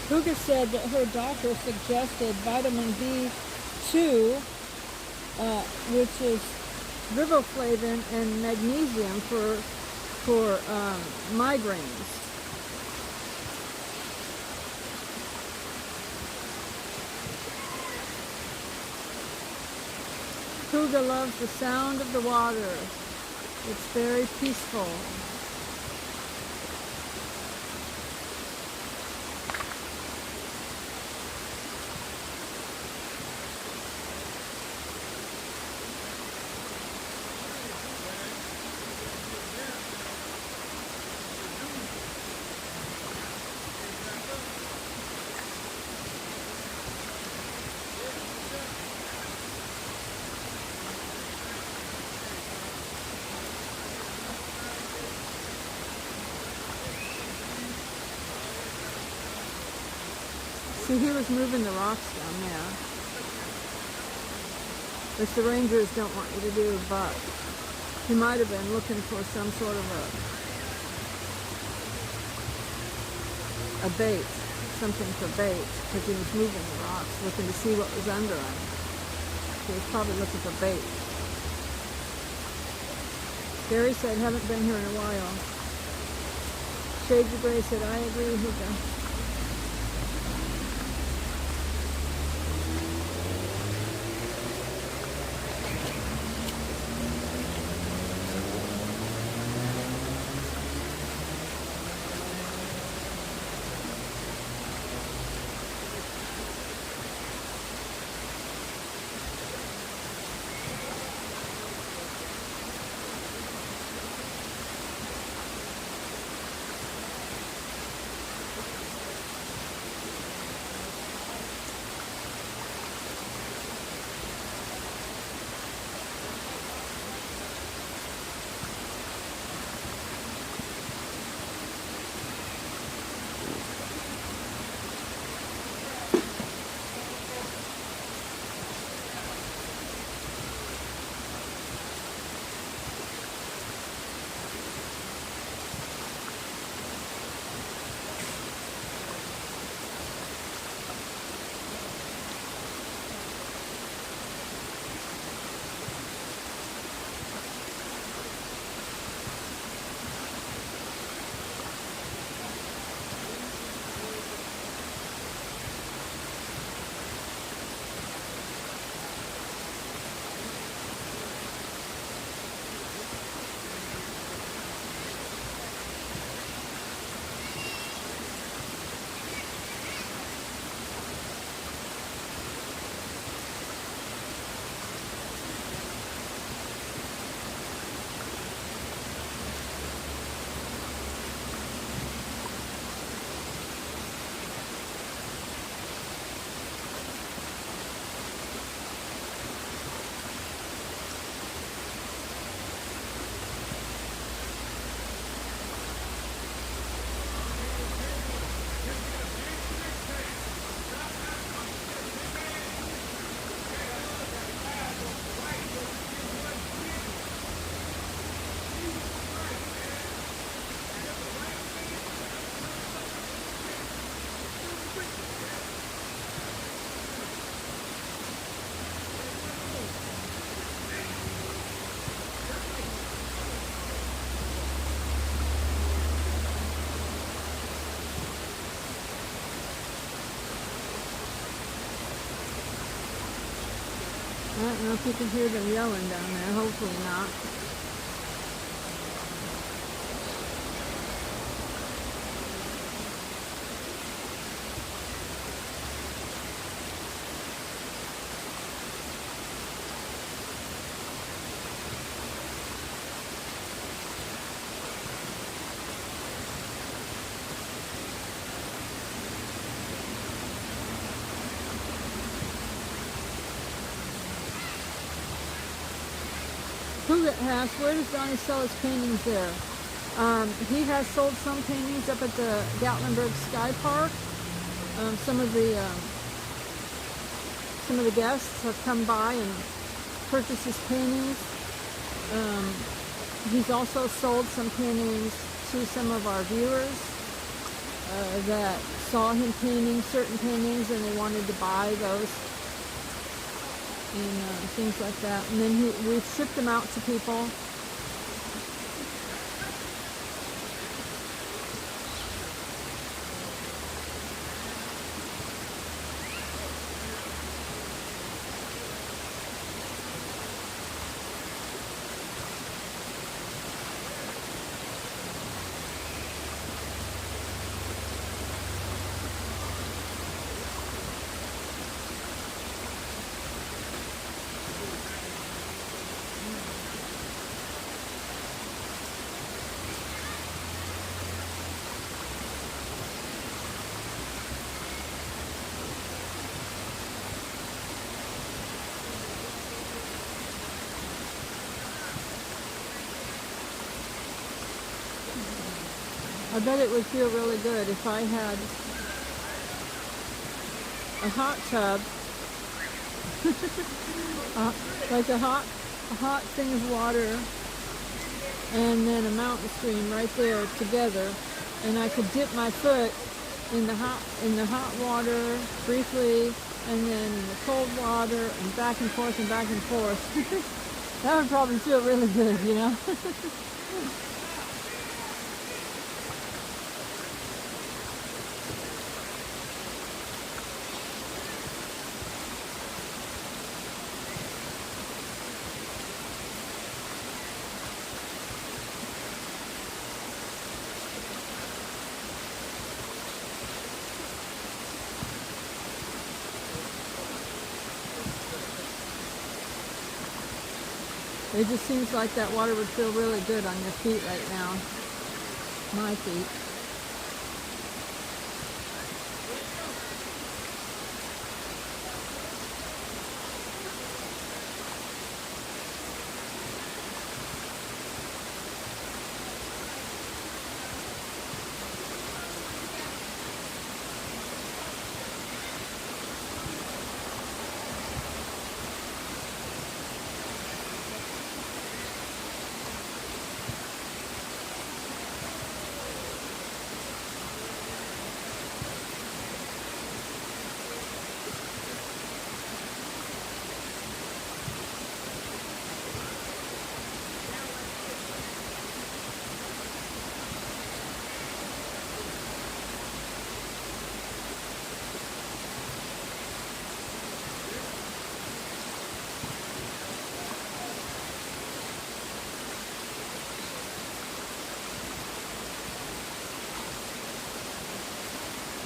S1: Huga said that her doctor suggested vitamin B2, which is riboflavin and magnesium for migraines. Huga loves the sound of the water. It's very peaceful. See, he was moving the rocks down there, which the rangers don't want you to do, but he might have been looking for some sort of a bait, something for bait, because he was moving the rocks, looking to see what was under him. He was probably looking for bait. Gary said, haven't been here in a while. Shades of Gray said, I agree, Hugo. I don't know if you can hear them yelling down there. Hopefully not. Where does Donny sell his paintings there? He has sold some paintings up at the Gatlinburg Sky Park. Some of the guests have come by and purchased his paintings. He's also sold some paintings to some of our viewers that saw him painting certain paintings and they wanted to buy those. And things like that. And then we've shipped them out to people. I bet it would feel really good if I had a hot tub, like a hot thing of water, and then a mountain stream right there together, and I could dip my foot in the hot water briefly, and then in the cold water, and back and forth and back and forth. That would probably feel really good, you know. It just seems like that water would feel really good on your feet right now. My feet.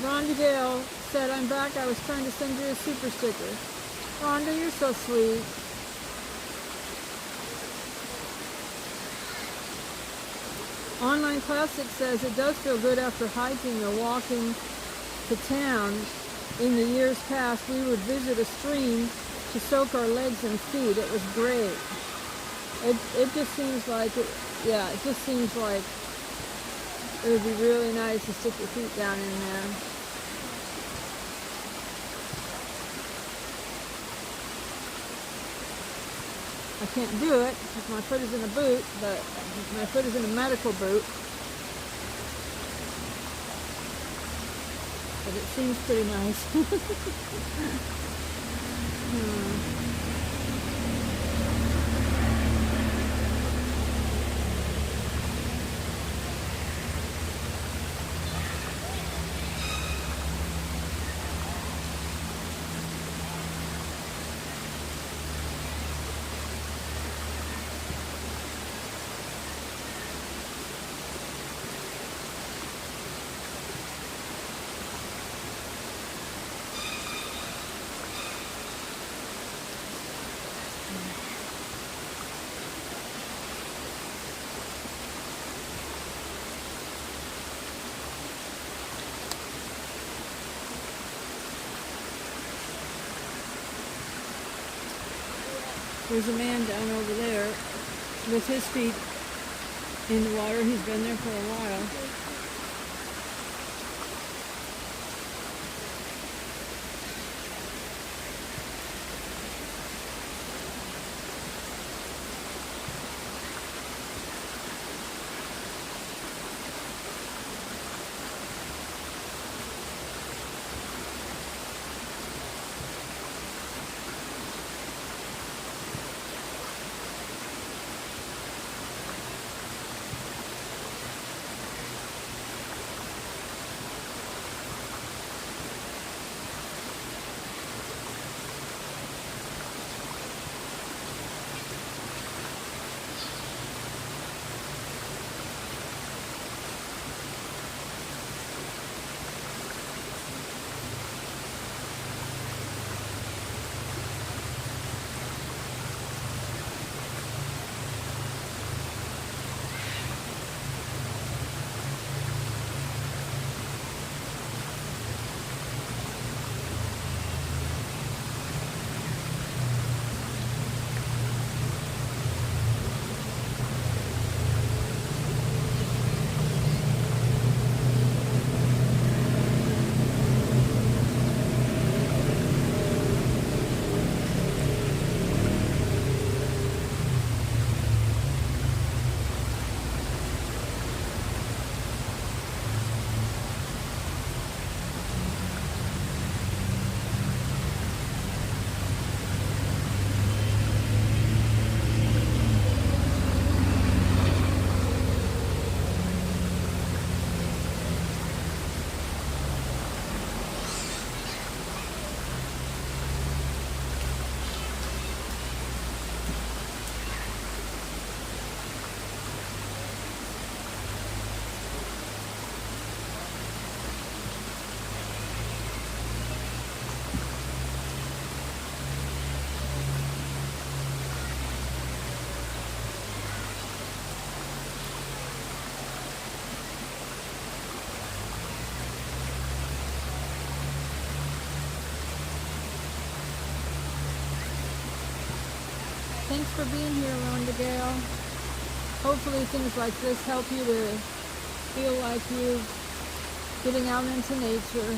S1: Rhonda Gale said, "I'm back. I was trying to send you a super sticker." Rhonda, you're so sweet. Online Classic says, "It does feel good after hiking or walking to town. In the years past, we would visit a stream to soak our legs and feet. It was great." It just seems like, it just seems like it would be really nice to stick your feet down in there. I can't do it because my foot is in a boot, but my foot is in a medical boot. But it seems pretty nice. There's a man down over there with his feet in the water. He's been there for a while. Thanks for being here, Rhonda Gale. Hopefully things like this help you to feel like you're getting out into nature.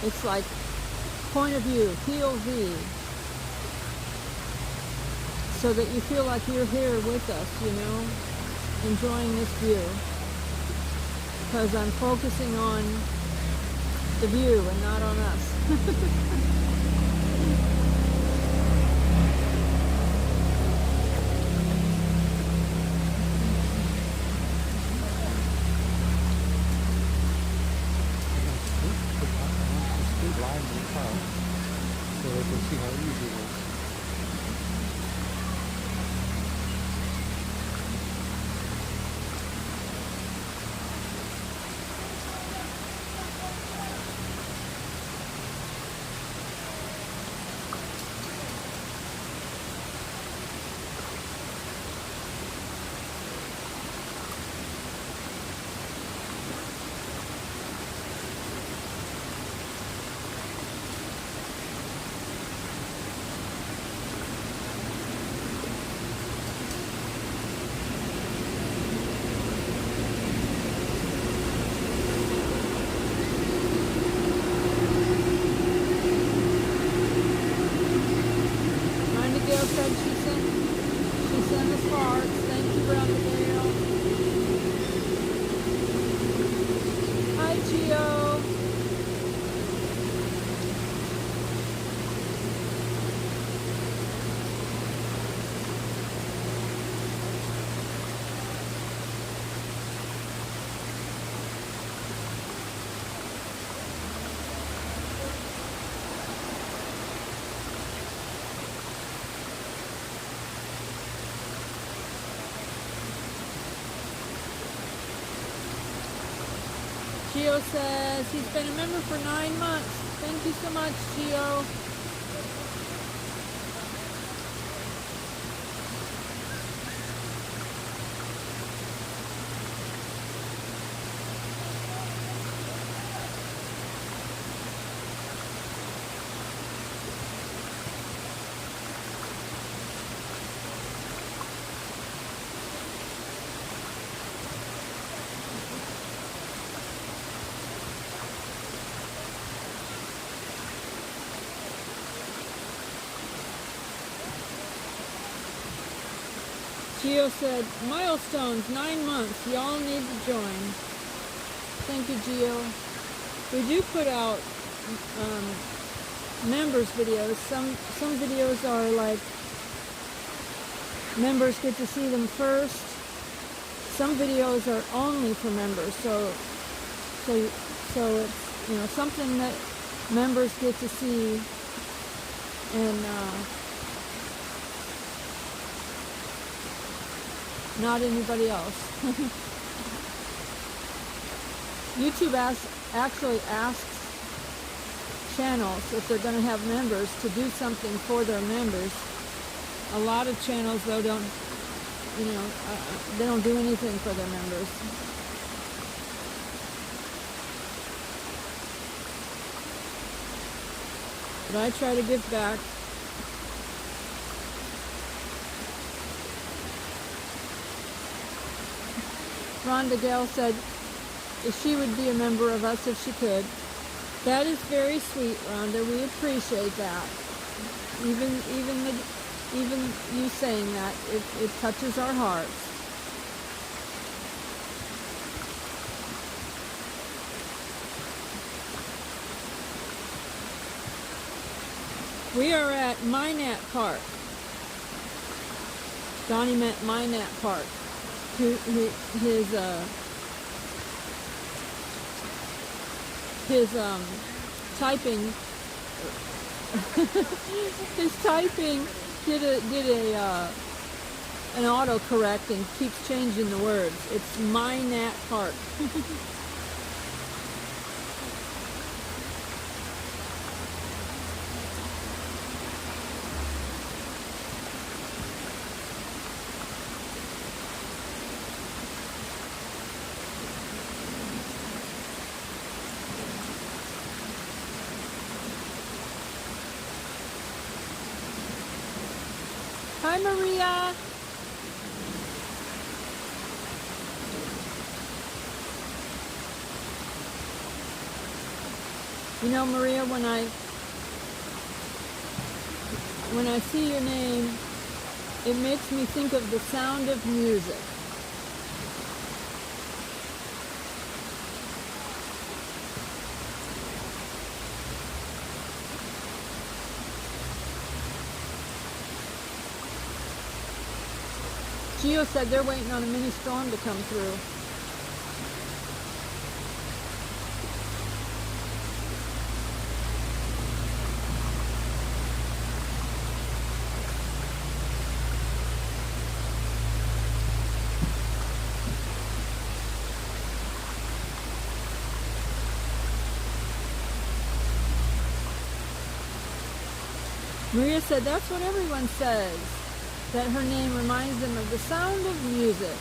S1: It's like point of view, POV, so that you feel like you're here with us, you know, enjoying this view. Because I'm focusing on the view and not on us.
S3: So they can see how easy it is.
S1: Gio says he's been a member for 9 months. Thank you so much, Gio. Gio said, milestones, 9 months. Y'all need to join. Thank you, Gio. We do put out members videos. Some videos are like members get to see them first. Some videos are only for members. So it's, you know, something that members get to see, and not anybody else. YouTube actually asks channels if they're going to have members to do something for their members. A lot of channels, though, don't, you know, they don't do anything for their members. But I try to give back. Rhonda Gale said she would be a member of us if she could. That is very sweet, Rhonda. We appreciate that. Even you saying that, it touches our hearts. We are at MyNatt Park. Donny meant MyNatt Park. His typing did an autocorrect and keeps changing the words. It's MyNatt Park. Hi, Maria. You know, Maria, when I see your name, it makes me think of the sound of music. Gio said they're waiting on a mini storm to come through. Maria said that's what everyone says, that her name reminds them of the sound of music.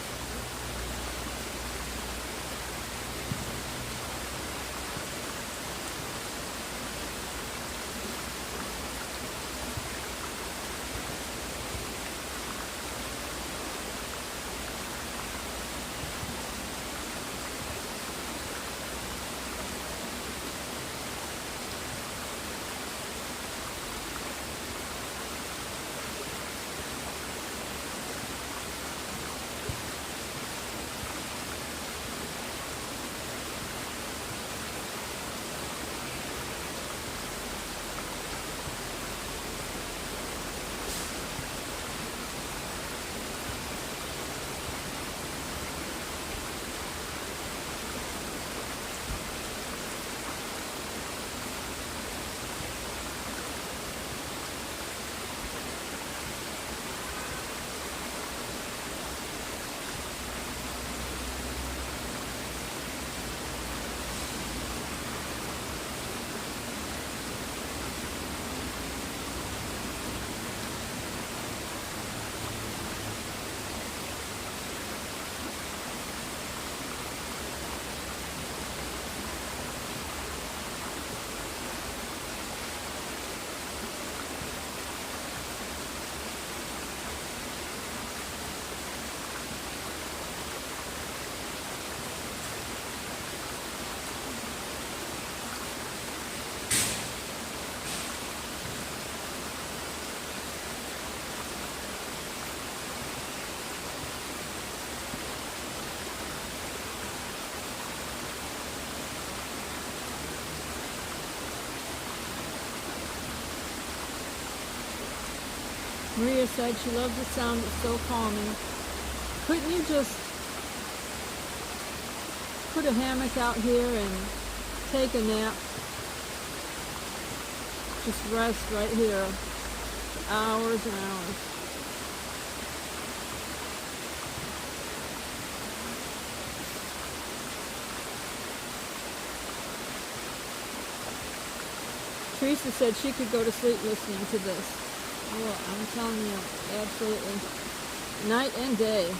S1: Maria said she loves the sound, it's so calming. Couldn't you just put a hammock out here and take a nap? Just rest right here for hours and hours. Teresa said she could go to sleep listening to this. Well, I'm telling you, absolutely. Night and day.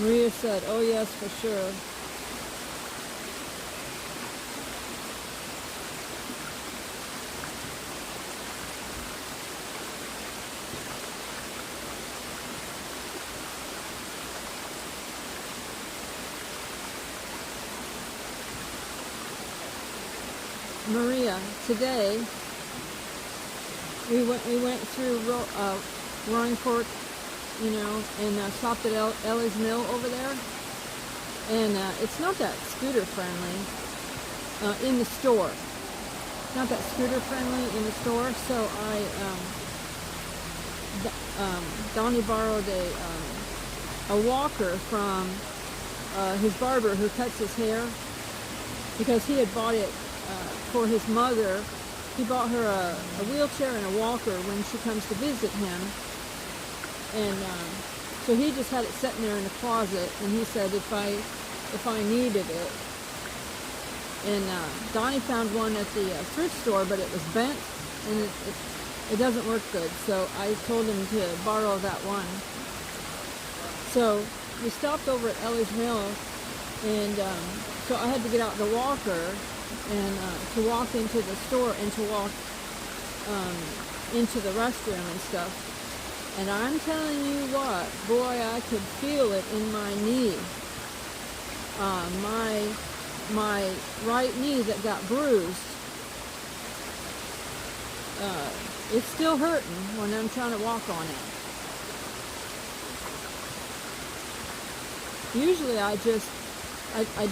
S1: Maria said, oh yes, for sure. Maria, today we went through Roaring Fork, you know, and stopped at Ellie's Mill over there, and it's not that scooter friendly in the store. Not that scooter friendly in the store, so Donny borrowed a walker from his barber who cuts his hair, because he had bought it for his mother. He bought her a wheelchair and a walker when she comes to visit him, and so he just had it sitting there in the closet, and he said if I needed it. And Donnie found one at the thrift store, but it was bent and it doesn't work good, so I told him to borrow that one. So we stopped over at Ellie's Mill, and so I had to get out the walker and to walk into the store and to walk into the restroom and stuff. And I'm telling you what, boy, I could feel it in my knee. My right knee that got bruised, it's still hurting when I'm trying to walk on it. Usually I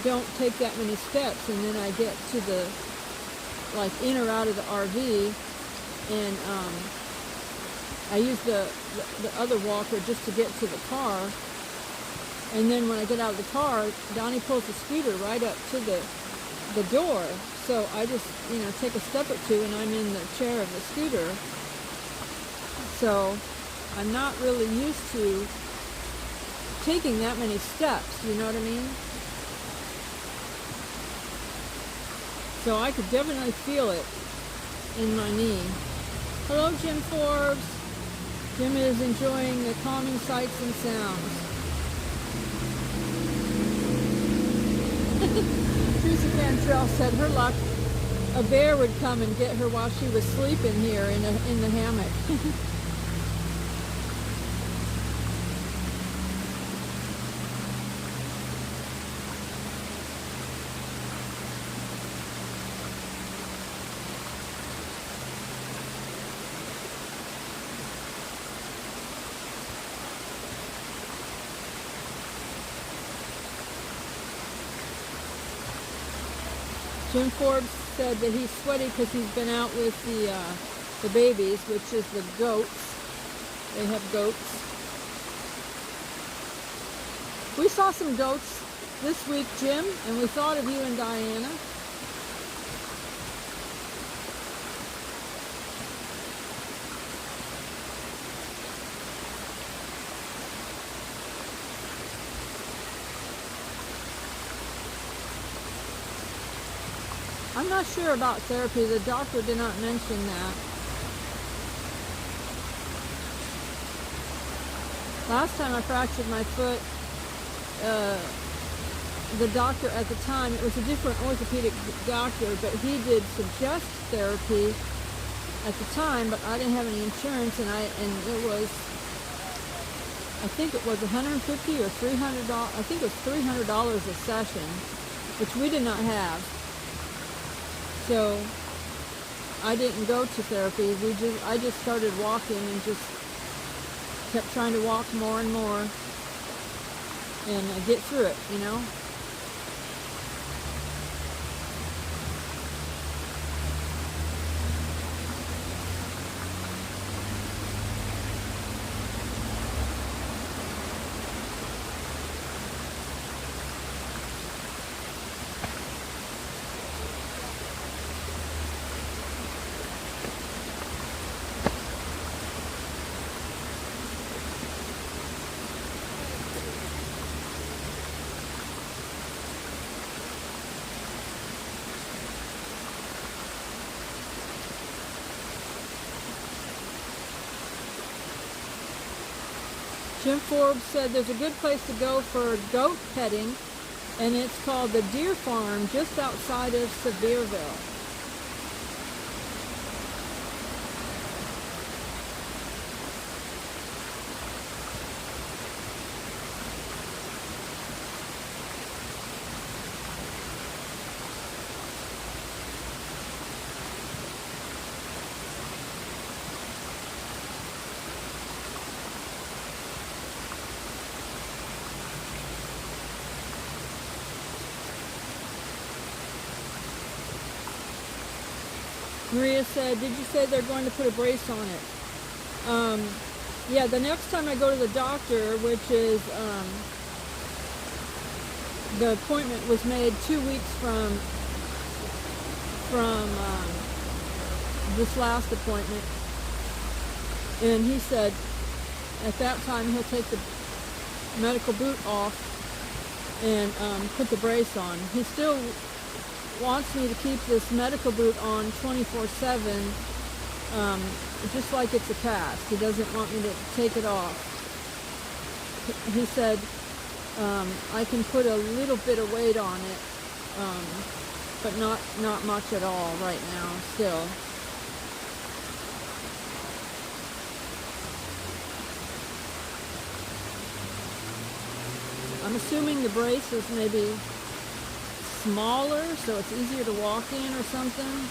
S1: don't take that many steps, and then I get to the, like, in or out of the RV, and I use the other walker just to get to the car. And then when I get out of the car, Donnie pulls the scooter right up to the door. So I just, take a step or two and I'm in the chair of the scooter. So I'm not really used to taking that many steps, you know what I mean? So I could definitely feel it in my knee. Hello, Jim Forbes. Jim is enjoying the calming sights and sounds. Teresa Cantrell said her luck, a bear would come and get her while she was sleeping here in the hammock. Jim Forbes said that he's sweaty because he's been out with the babies, which is the goats. They have goats. We saw some goats this week, Jim, and we thought of you and Diana. I'm not sure about therapy. The doctor did not mention that. Last time I fractured my foot, the doctor at the time, it was a different orthopedic doctor, but he did suggest therapy at the time, but I didn't have any insurance, and it was, I think it was $150 or $300. I think it was $300 a session, which we did not have. So I didn't go to therapy. I just started walking and just kept trying to walk more and more and get through it, Jim Forbes said there's a good place to go for goat petting, and it's called the Deer Farm just outside of Sevierville. Maria said, did you say they're going to put a brace on it? Yeah, the next time I go to the doctor, which is, the appointment was made 2 weeks from this last appointment. And he said at that time he'll take the medical boot off and put the brace on. He still wants me to keep this medical boot on 24/7, just like it's a cast. He doesn't want me to take it off. He said I can put a little bit of weight on it, but not much at all right now still. I'm assuming the brace is maybe smaller, so it's easier to walk in or something.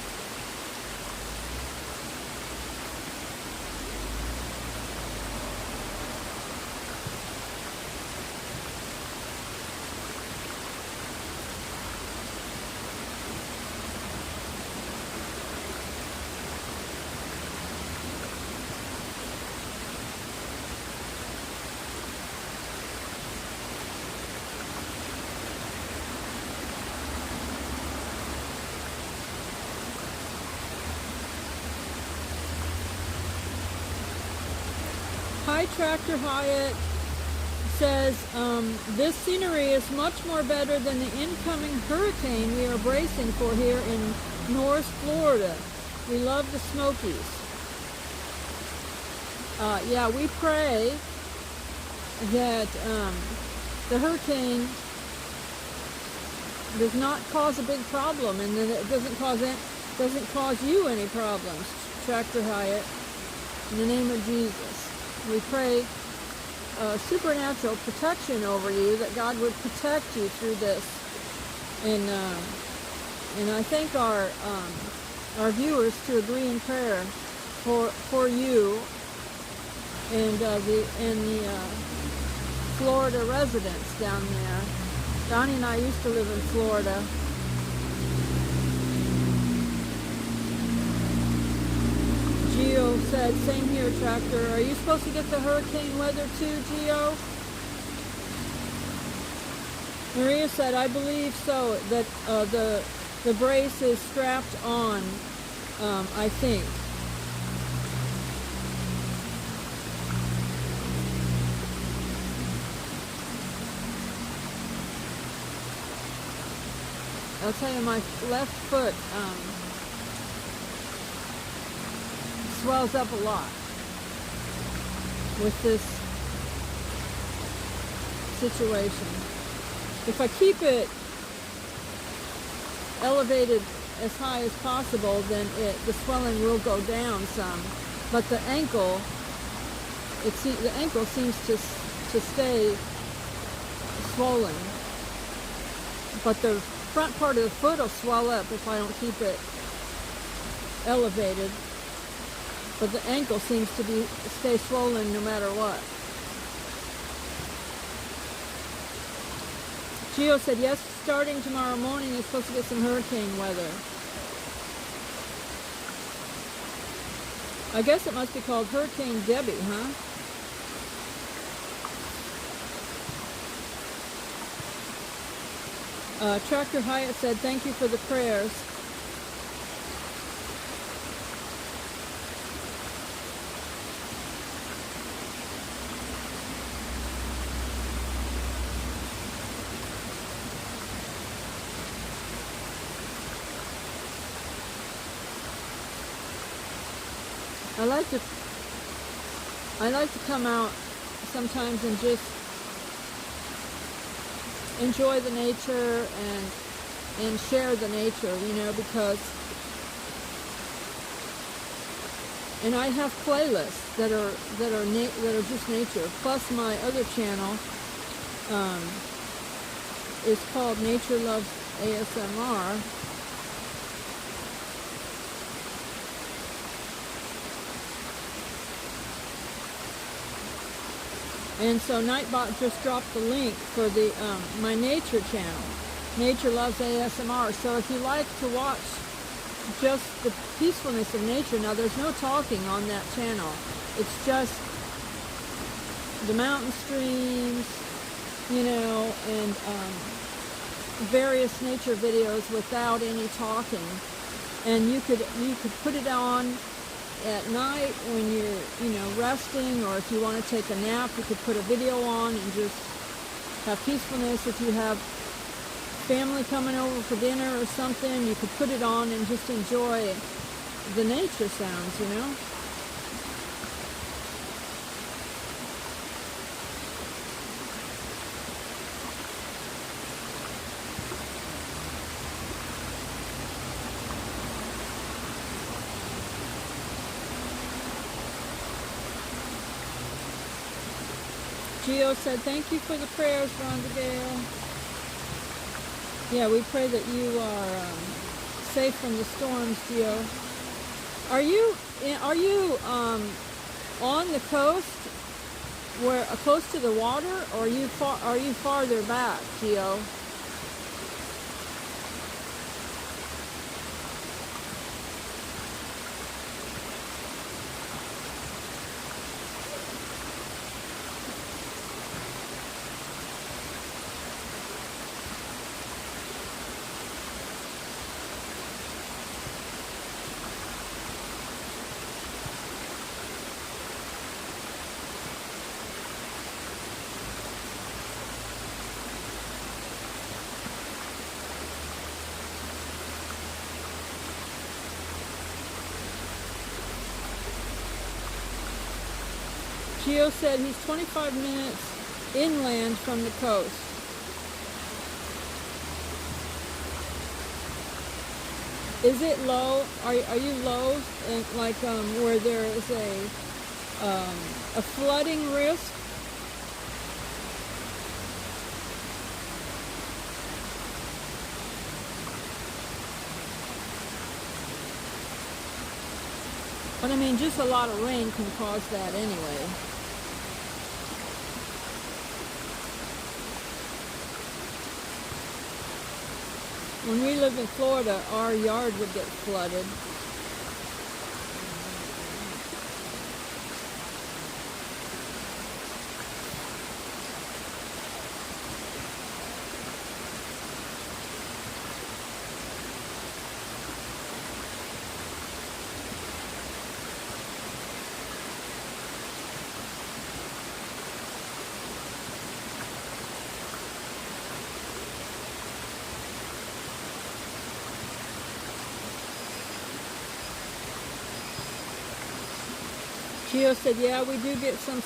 S1: Hi, Tractor Hyatt says, this scenery is much more better than the incoming hurricane we are bracing for here in North Florida. We love the Smokies. Yeah, we pray that the hurricane does not cause a big problem, and that it doesn't cause you any problems, Tractor Hyatt. In the name of Jesus. We pray supernatural protection over you, that God would protect you through this. And I thank our viewers to agree in prayer for you and the Florida residents down there. Donnie and I used to live in Florida. Geo said, same here, Tractor. Are you supposed to get the hurricane weather too, Geo? Maria said, I believe so, that the brace is strapped on, I think. I'll tell you, my left foot swells up a lot with this situation. If I keep it elevated as high as possible, then the swelling will go down some. But the ankle, the ankle seems to stay swollen. But the front part of the foot will swell up if I don't keep it elevated. But the ankle seems to stay swollen no matter what. Gio said, yes, starting tomorrow morning, you're supposed to get some hurricane weather. I guess it must be called Hurricane Debbie, huh? Tractor Hyatt said, thank you for the prayers. I like to come out sometimes and just enjoy the nature and share the nature, you know, because, and I have playlists that are just nature. Plus my other channel is called Nature Loves ASMR. And so Nightbot just dropped the link for the my nature channel, Nature Loves ASMR. So if you like to watch just the peacefulness of nature, now there's no talking on that channel. It's just the mountain streams, you know, and various nature videos without any talking. And you could put it on at night when you're, you know, resting, or if you want to take a nap, you could put a video on and just have peacefulness. If you have family coming over for dinner or something, you could put it on and just enjoy the nature sounds, you know. Gio said, thank you for the prayers, Rhonda Gale. Yeah, we pray that you are safe from the storms, Gio. Are you on the coast, where close to the water, or are you farther back, Gio? Gio said he's 25 minutes inland from the coast. Is it low? Are you low, like where there is a flooding risk? But I mean, just a lot of rain can cause that anyway. When we lived in Florida, our yard would get flooded. Gio said, yeah, we do get some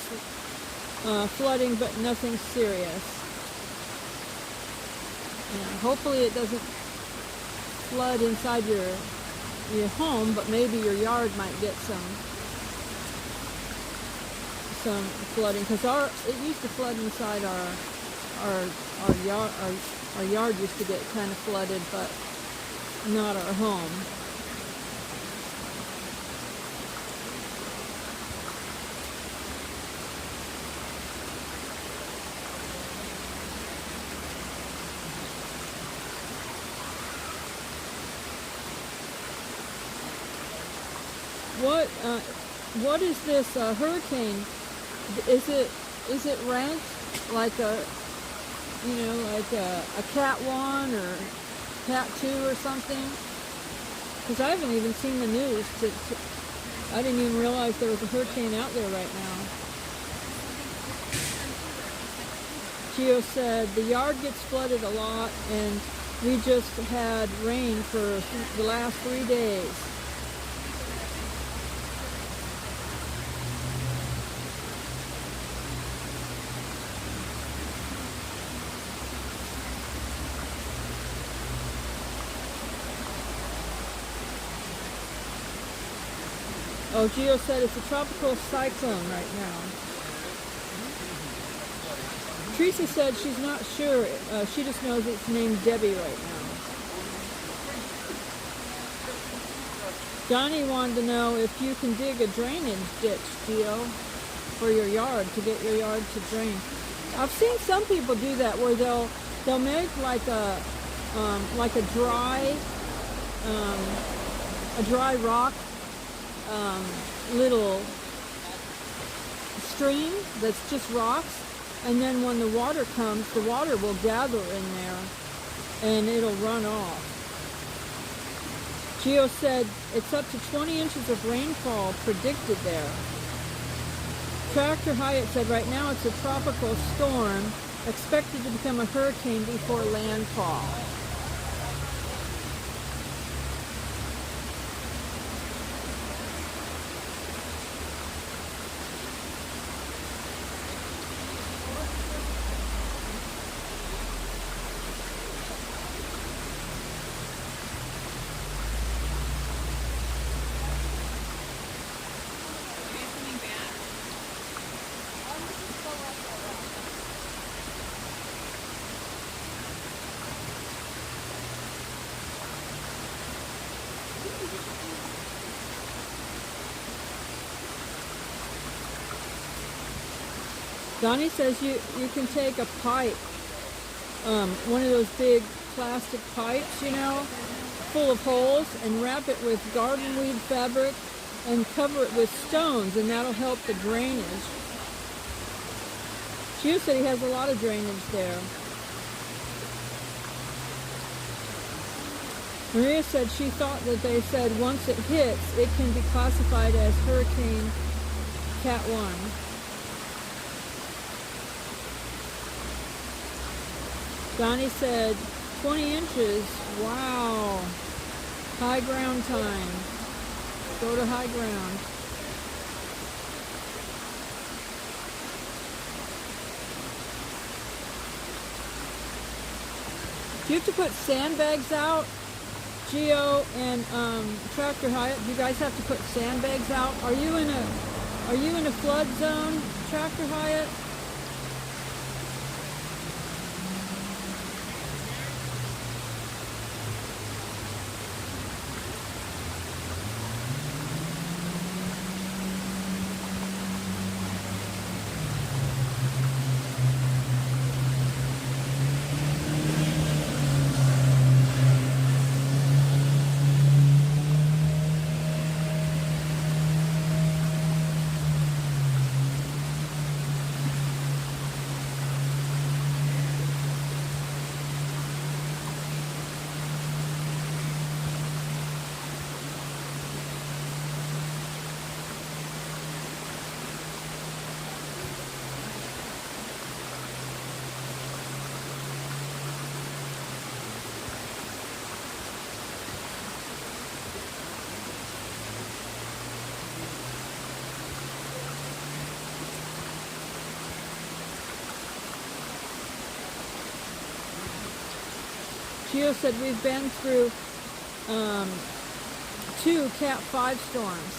S1: flooding, but nothing serious. Yeah, hopefully it doesn't flood inside your home, but maybe your yard might get some flooding, because it used to flood inside our yard used to get kind of flooded, but not our home. What is this hurricane? Is it ranked like a Cat 1 or Cat 2 or something? Because I haven't even seen the news. I didn't even realize there was a hurricane out there right now. Gio said the yard gets flooded a lot, and we just had rain for the last 3 days. Oh, Gio said it's a tropical cyclone right now. Teresa said she's not sure. She just knows it's named Debbie right now. Donny wanted to know if you can dig a drainage ditch, Gio, for your yard, to get your yard to drain. I've seen some people do that, where they'll make like a dry rock little stream that's just rocks, and then when the water comes, the water will gather in there and it'll run off. Gio said it's up to 20 inches of rainfall predicted there. Tractor Hyatt said right now it's a tropical storm expected to become a hurricane before landfall. Donnie says you can take a pipe, one of those big plastic pipes, you know, full of holes, and wrap it with garden weed fabric and cover it with stones, and that'll help the drainage. Gio said he has a lot of drainage there. Maria said she thought that they said once it hits, it can be classified as Hurricane Cat 1. Donnie said 20 inches. Wow. High ground time. Go to high ground. Do you have to put sandbags out? Geo and Tractor Hyatt, do you guys have to put sandbags out? Are you in a flood zone, Tractor Hyatt? Gio said we've been through 2 Cat 5 storms.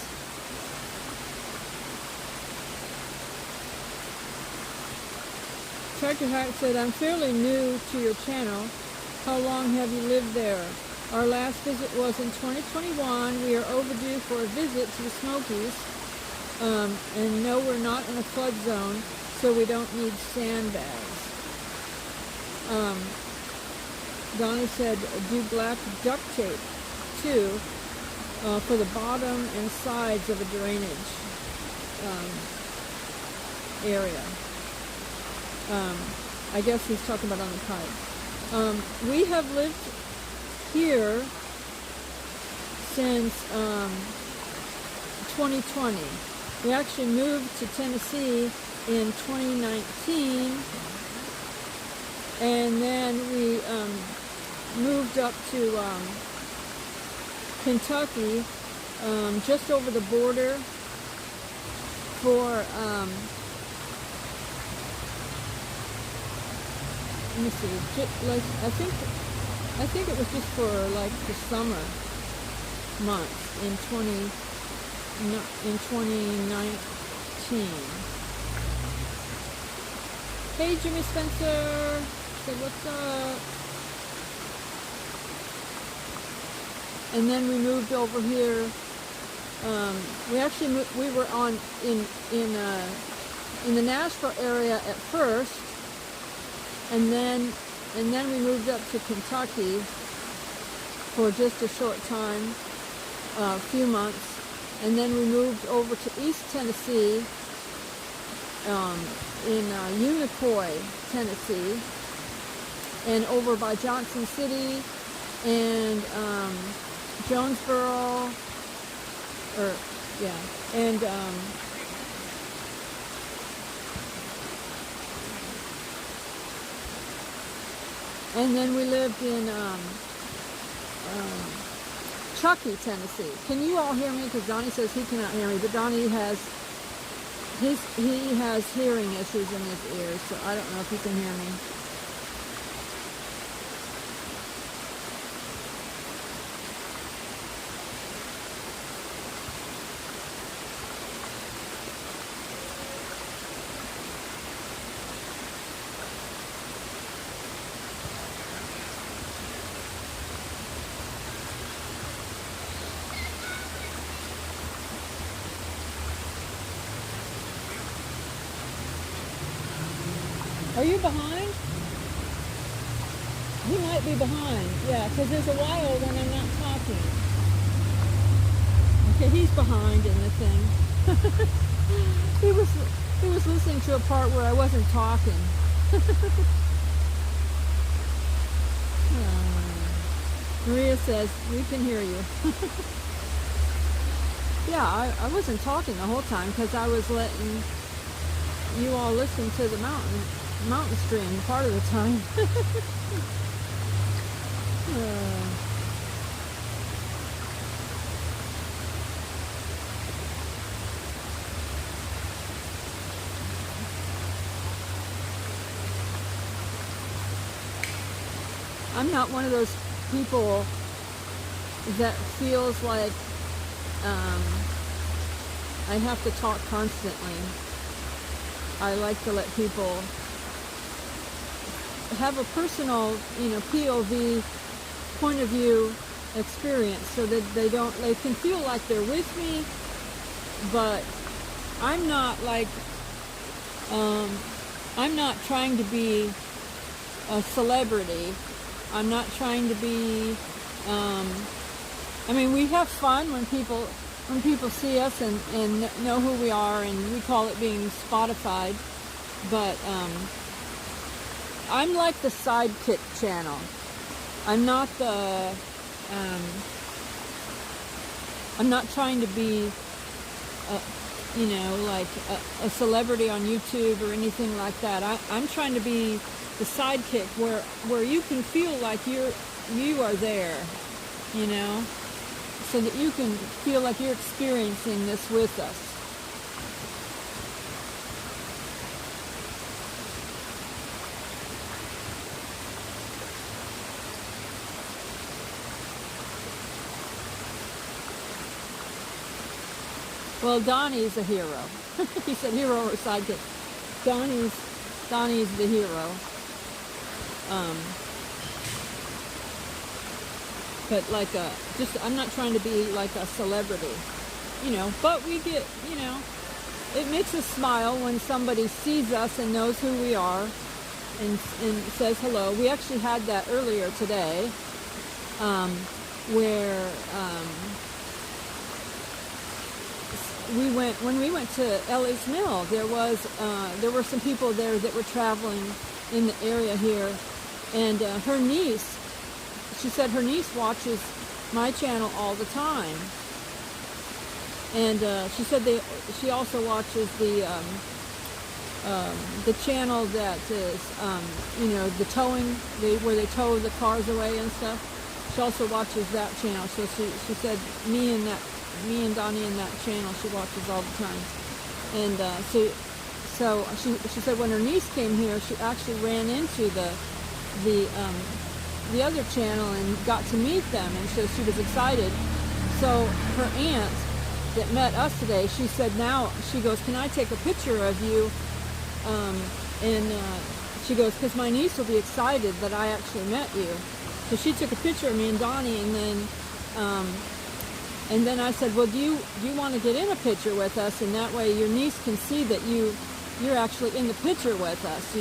S1: Tractor Hack said, I'm fairly new to your channel. How long have you lived there? Our last visit was in 2021. We are overdue for a visit to the Smokies. And no, we're not in a flood zone, so we don't need sandbags. Donnie said do black duct tape too for the bottom and sides of a drainage area. I guess he's talking about on the pipe. We have lived here since 2020. We actually moved to Tennessee in 2019. And then we moved up to Kentucky, just over the border for, let me see, like, I think it was just for like the summer months in 2019. Hey, Jimmy Spencer. What's up? And then we moved over here. We actually we were in the Nashville area at first, and then we moved up to Kentucky for just a short time, a few months, and then we moved over to East Tennessee, in Unicoi, Tennessee, and over by Johnson City and Jonesboro, and then we lived in Chucky, Tennessee. Can you all hear me? Because Donnie says he cannot hear me, but Donnie has hearing issues in his ears, so I don't know if he can hear me. Are you behind? He might be behind. Yeah, because there's a while when I'm not talking. Okay, he's behind in the thing. He was listening to a part where I wasn't talking. Maria says, we can hear you. Yeah, I wasn't talking the whole time because I was letting you all listen to the mountain stream part of the time. I'm not one of those people that feels like I have to talk constantly. I like to let people have a personal, POV, point of view experience so that they can feel like they're with me, but I'm not like, I'm not trying to be a celebrity. I'm not trying to be, we have fun when people see us and know who we are, and we call it being Spotified, but I'm like the sidekick channel. I'm not the, I'm not trying to be, like a celebrity on YouTube or anything like that. I'm trying to be the sidekick where you can feel like you are there, so that you can feel like you're experiencing this with us. Well, Donnie's a hero. He said hero or sidekick. Donnie's the hero. But like I'm not trying to be like a celebrity, but we get, it makes us smile when somebody sees us and knows who we are and says hello. We actually had that earlier today, where when we went to Ellie's Mill, there were some people there that were traveling in the area here, and her niece, she said her niece watches my channel all the time, and she said she also watches the channel that is the towing, where they tow the cars away and stuff. She also watches that channel. So she said me and Donnie in that channel she watches all the time, and so she said when her niece came here, she actually ran into the other channel and got to meet them, and so she was excited. So her aunt that met us today, she said, now she goes, can I take a picture of you? And she goes, because my niece will be excited that I actually met you. So she took a picture of me and Donnie, and then I said, well, do you want to get in a picture with us, and that way your niece can see that you're actually in the picture with us,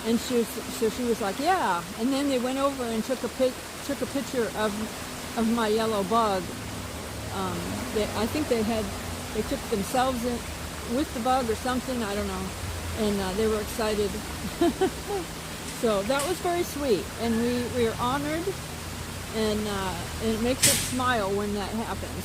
S1: And she was like, yeah. And then they went over and took a picture of my yellow bug. I think they took themselves in with the bug or something, I don't know. And they were excited. So that was very sweet, and we are honored, and it makes us smile when that happens.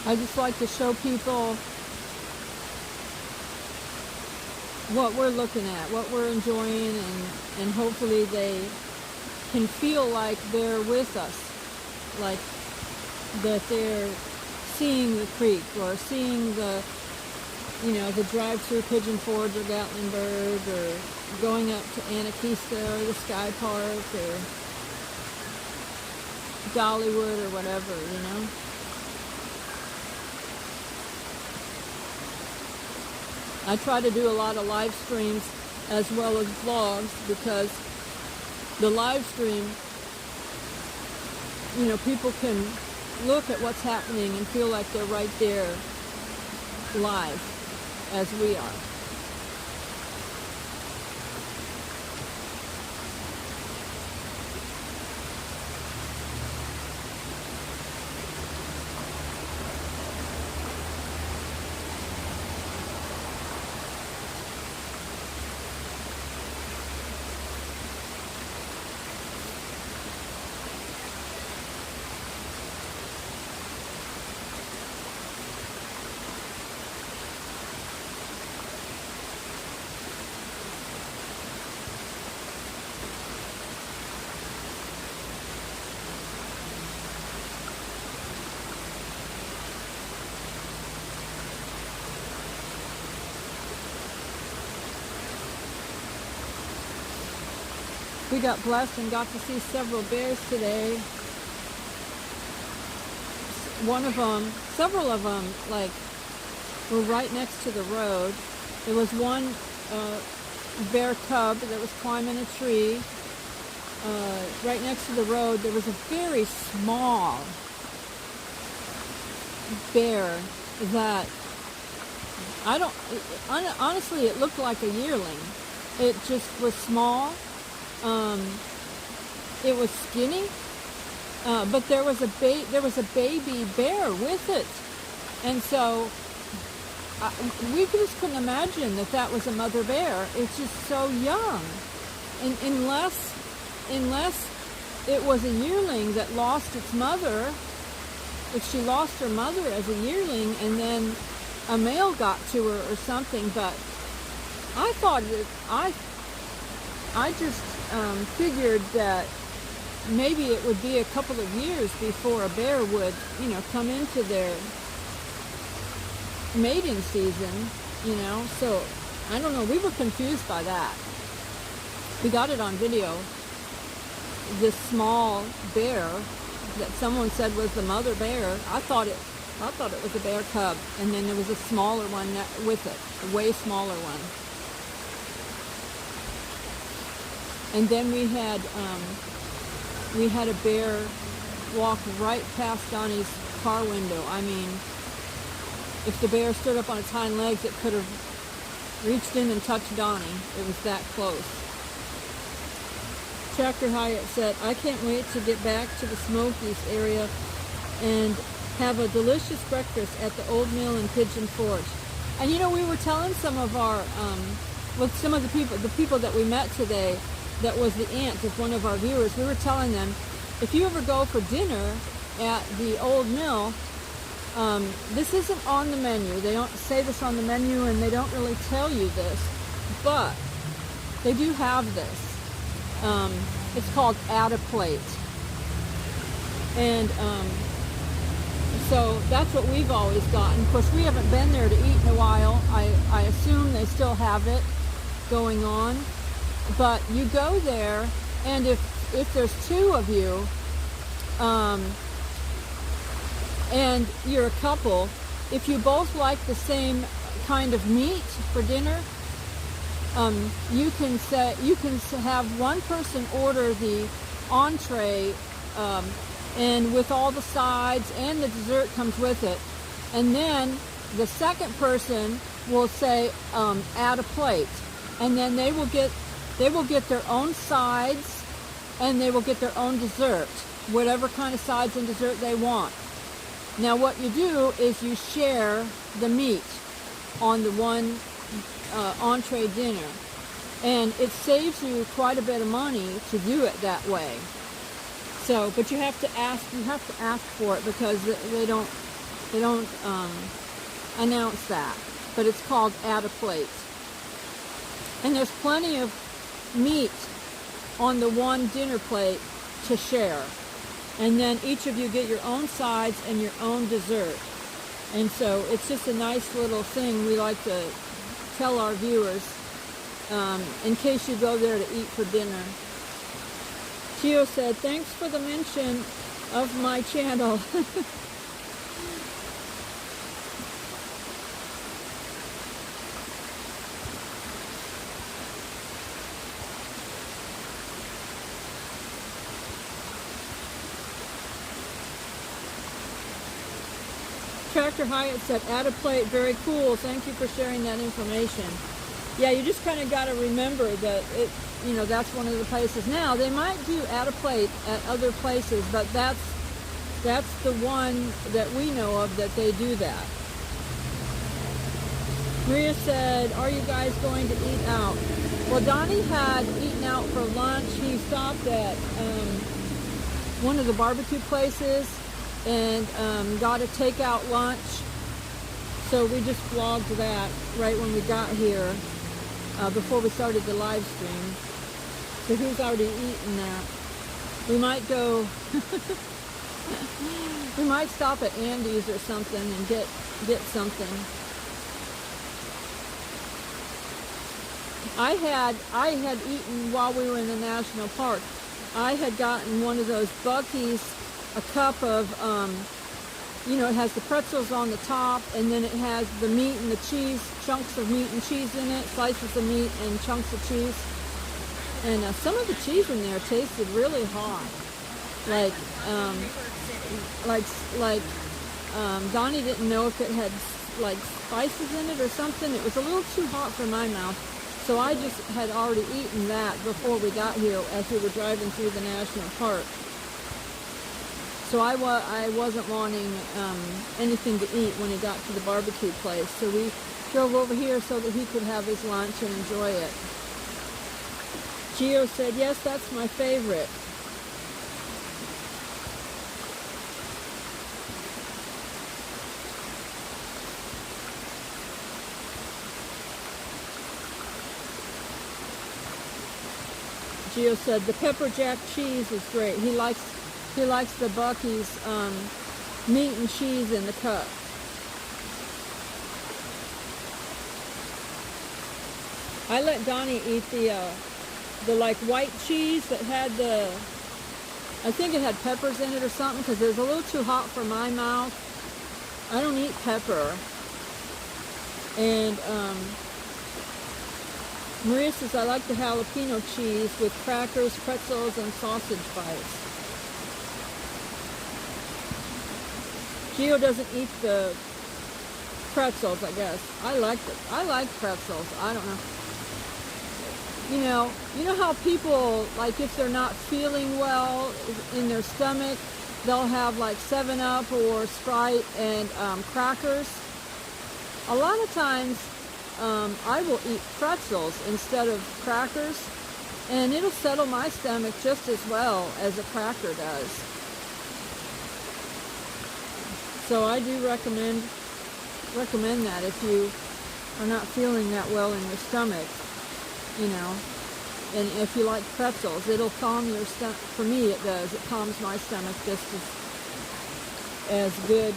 S1: I just like to show people what we're looking at, what we're enjoying, and hopefully they can feel like they're with us, like that they're seeing the creek or seeing you know, the drive through Pigeon Forge or Gatlinburg, or going up to Anarchista or the Sky Park or Dollywood or whatever, you know. I try to do a lot of live streams as well as vlogs, because the live stream, you know, people can look at what's happening and feel like they're right there live as we are. We got blessed and got to see several bears today. Several of them, like, were right next to the road. There was one bear cub that was climbing a tree. Right next to the road, there was a very small bear that, honestly, it looked like a yearling. It just was small. It was skinny, but there was a baby bear with it, and so we just couldn't imagine that was a mother bear. It's just so young, and unless it was a yearling that lost its mother, if she lost her mother as a yearling and then a male got to her or something. But I thought I just figured that maybe it would be a couple of years before a bear would, you know, come into their mating season, you know. So I don't know, we were confused by that. We got it on video, this small bear that someone said was the mother bear. I thought it was a bear cub, and then there was a smaller one with it, a way smaller one. And then we had a bear walk right past Donny's car window. I mean, if the bear stood up on its hind legs, it could have reached in and touched Donny. It was that close. Tractor Hyatt said, I can't wait to get back to the Smokies area and have a delicious breakfast at the old mill in Pigeon Forge. And you know, we were telling some of our, some of the people that we met today, that was the aunt of one of our viewers, we were telling them, if you ever go for dinner at the old mill, this isn't on the menu. They don't say this on the menu, and they don't really tell you this, but they do have this. It's called Add a Plate. And so that's what we've always gotten. Of course, we haven't been there to eat in a while. I assume they still have it going on. But you go there, and if there's two of you, and you're a couple, if you both like the same kind of meat for dinner, you can have one person order the entree, and with all the sides, and the dessert comes with it, and then the second person will say, add a plate, and then they will get their own sides, and they will get their own dessert, whatever kind of sides and dessert they want. Now what you do is you share the meat on the one entree dinner, and it saves you quite a bit of money to do it that way. So, but you have to ask for it, because they don't announce that. But it's called Add a Plate, and there's plenty of meat on the one dinner plate to share, and then each of you get your own sides and your own dessert. And so it's just a nice little thing we like to tell our viewers in case you go there to eat for dinner. Gio said, thanks for the mention of my channel. Tractor Hyatt said, add a plate, very cool. Thank you for sharing that information. Yeah, you just kind of got to remember that that's one of the places. Now, they might do add a plate at other places, but that's the one that we know of that they do that. Maria said, are you guys going to eat out? Well, Donnie had eaten out for lunch. He stopped at one of the barbecue places and got a takeout lunch. So we just vlogged that right when we got here before we started the live stream. So he's already eaten that. We might go, we might stop at Andy's or something and get something. I had eaten while we were in the national park. I had gotten one of those Buc-ee's, a cup of, it has the pretzels on the top, and then it has the meat and the cheese, chunks of meat and cheese in it, slices of meat and chunks of cheese. And some of the cheese in there tasted really hot. Donnie didn't know if it had like spices in it or something. It was a little too hot for my mouth. So I just had already eaten that before we got here as we were driving through the national park. So I wasn't wanting anything to eat when he got to the barbecue place. So we drove over here so that he could have his lunch and enjoy it. Gio said, yes, that's my favorite. Gio said, the pepper jack cheese is great. He likes the Buc-ee's meat and cheese in the cup. I let Donnie eat the like white cheese that had I think it had peppers in it or something, because it was a little too hot for my mouth. I don't eat pepper. And Maria says, I like the jalapeno cheese with crackers, pretzels, and sausage bites. Gio doesn't eat the pretzels, I guess. I like pretzels. I don't know. You know how people, like if they're not feeling well in their stomach, they'll have like 7-Up or Sprite and crackers. A lot of times I will eat pretzels instead of crackers, and it'll settle my stomach just as well as a cracker does. So I do recommend that if you are not feeling that well in your stomach, and if you like pretzels, it'll calm your stomach. For me, it does. It calms my stomach just as good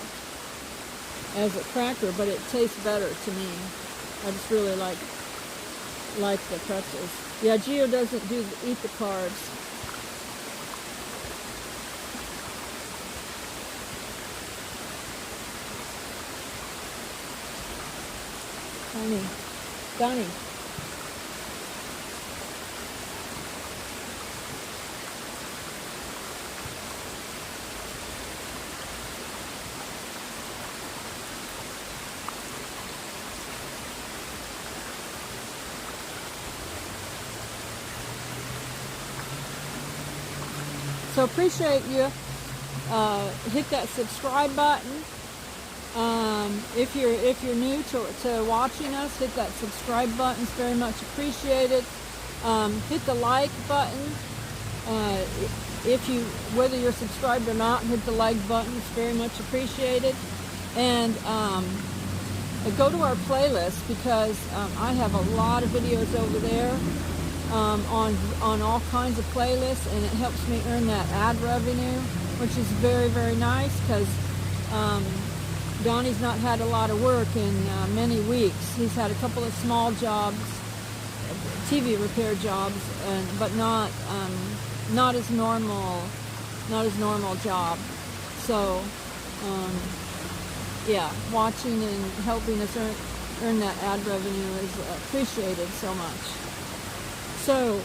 S1: as a cracker, but it tastes better to me. I just really like the pretzels. Yeah, Gio doesn't eat the carbs. Donnie. So appreciate you. Hit that subscribe button. If you're new to watching us, hit that subscribe button. It's very much appreciated. Hit the like button. Whether you're subscribed or not, hit the like button. It's very much appreciated. And go to our playlist, because I have a lot of videos over there on all kinds of playlists, and it helps me earn that ad revenue, which is very, very nice, because Donnie's not had a lot of work in many weeks. He's had a couple of small jobs, TV repair jobs, but not his normal job. So, yeah, watching and helping us earn that ad revenue is appreciated so much. So,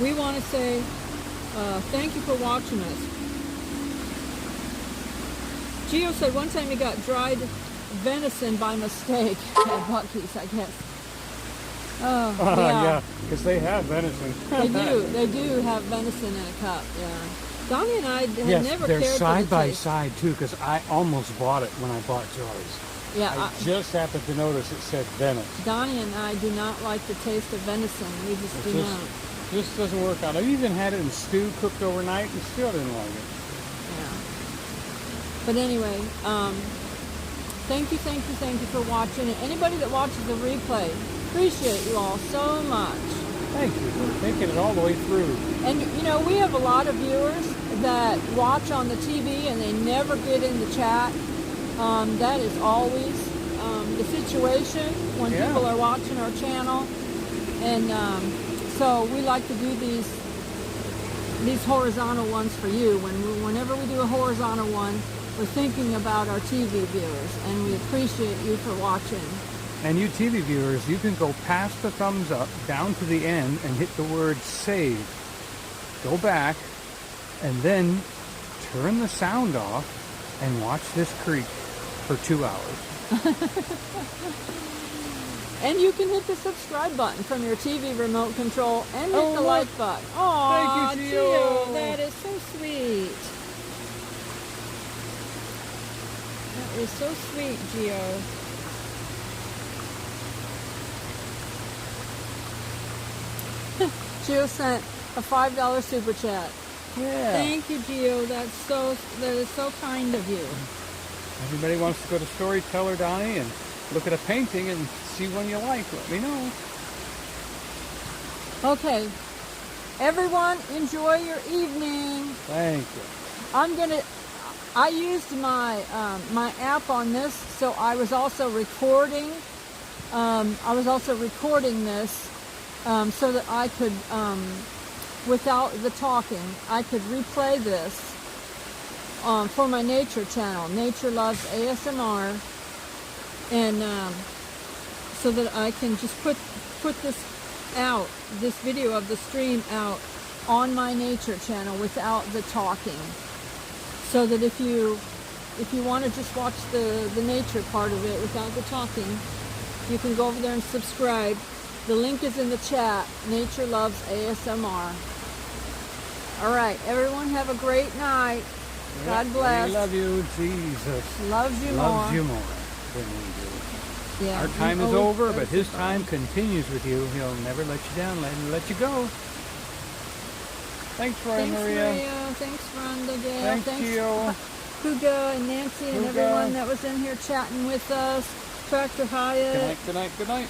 S1: we want to say thank you for watching us. Gio said one time he got dried venison by mistake at Bucky's, I guess. Oh,
S3: yeah, because they have venison.
S1: They do have venison in a cup, yeah. Donnie and I had never cared for the taste.
S3: They're side by side, too, because I almost bought it when I bought Joy's.
S1: Yeah,
S3: I just happened to notice it said venison.
S1: Donnie and I do not like the taste of venison. We just do not.
S3: Just doesn't work out. I've even had it in stew cooked overnight and still didn't like it.
S1: Yeah. But anyway, thank you for watching. And anybody that watches the replay, appreciate you all so much.
S3: Thank you for thinking it all the way through.
S1: And you know, we have a lot of viewers that watch on the TV and they never get in the chat. That is always the situation when people are watching our channel. And so we like to do these horizontal ones for you. Whenever we do a horizontal one, we're thinking about our TV viewers, and we appreciate you for watching.
S3: And you TV viewers, you can go past the thumbs up, down to the end, and hit the word save. Go back, and then turn the sound off, and watch this creek for 2 hours.
S1: And you can hit the subscribe button from your TV remote control and hit the like button. Aw,
S3: thank you, Gio.
S1: That is so sweet. That is so sweet, Gio. Gio sent a $5 super chat.
S3: Yeah.
S1: Thank you, Gio. That is so kind of you.
S3: Everybody wants to go to Storyteller, Donnie, and look at a painting and see one you like. Let me know.
S1: Okay. Everyone, enjoy your evening.
S3: Thank you.
S1: I used my my app on this, so I was also recording. This so that I could, without the talking, I could replay this for my nature channel, Nature Loves ASMR, and so that I can just put this out, this video of the stream out on my nature channel without the talking. So that if you want to just watch the nature part of it without the talking, you can go over there and subscribe. The link is in the chat. Nature Loves ASMR. All right, everyone have a great night. God bless.
S3: We love you, Jesus.
S1: Loves you
S3: Loves
S1: more.
S3: you more than we do.
S1: Yeah,
S3: Our time is over, but His time continues with you. He'll never let you down, let you go. Thanks, Maria.
S1: Thanks, Rhonda, Gail.
S3: Thanks, Gio.
S1: Huga and Nancy and everyone that was in here chatting with us. Tractor Hyatt.
S3: Good night.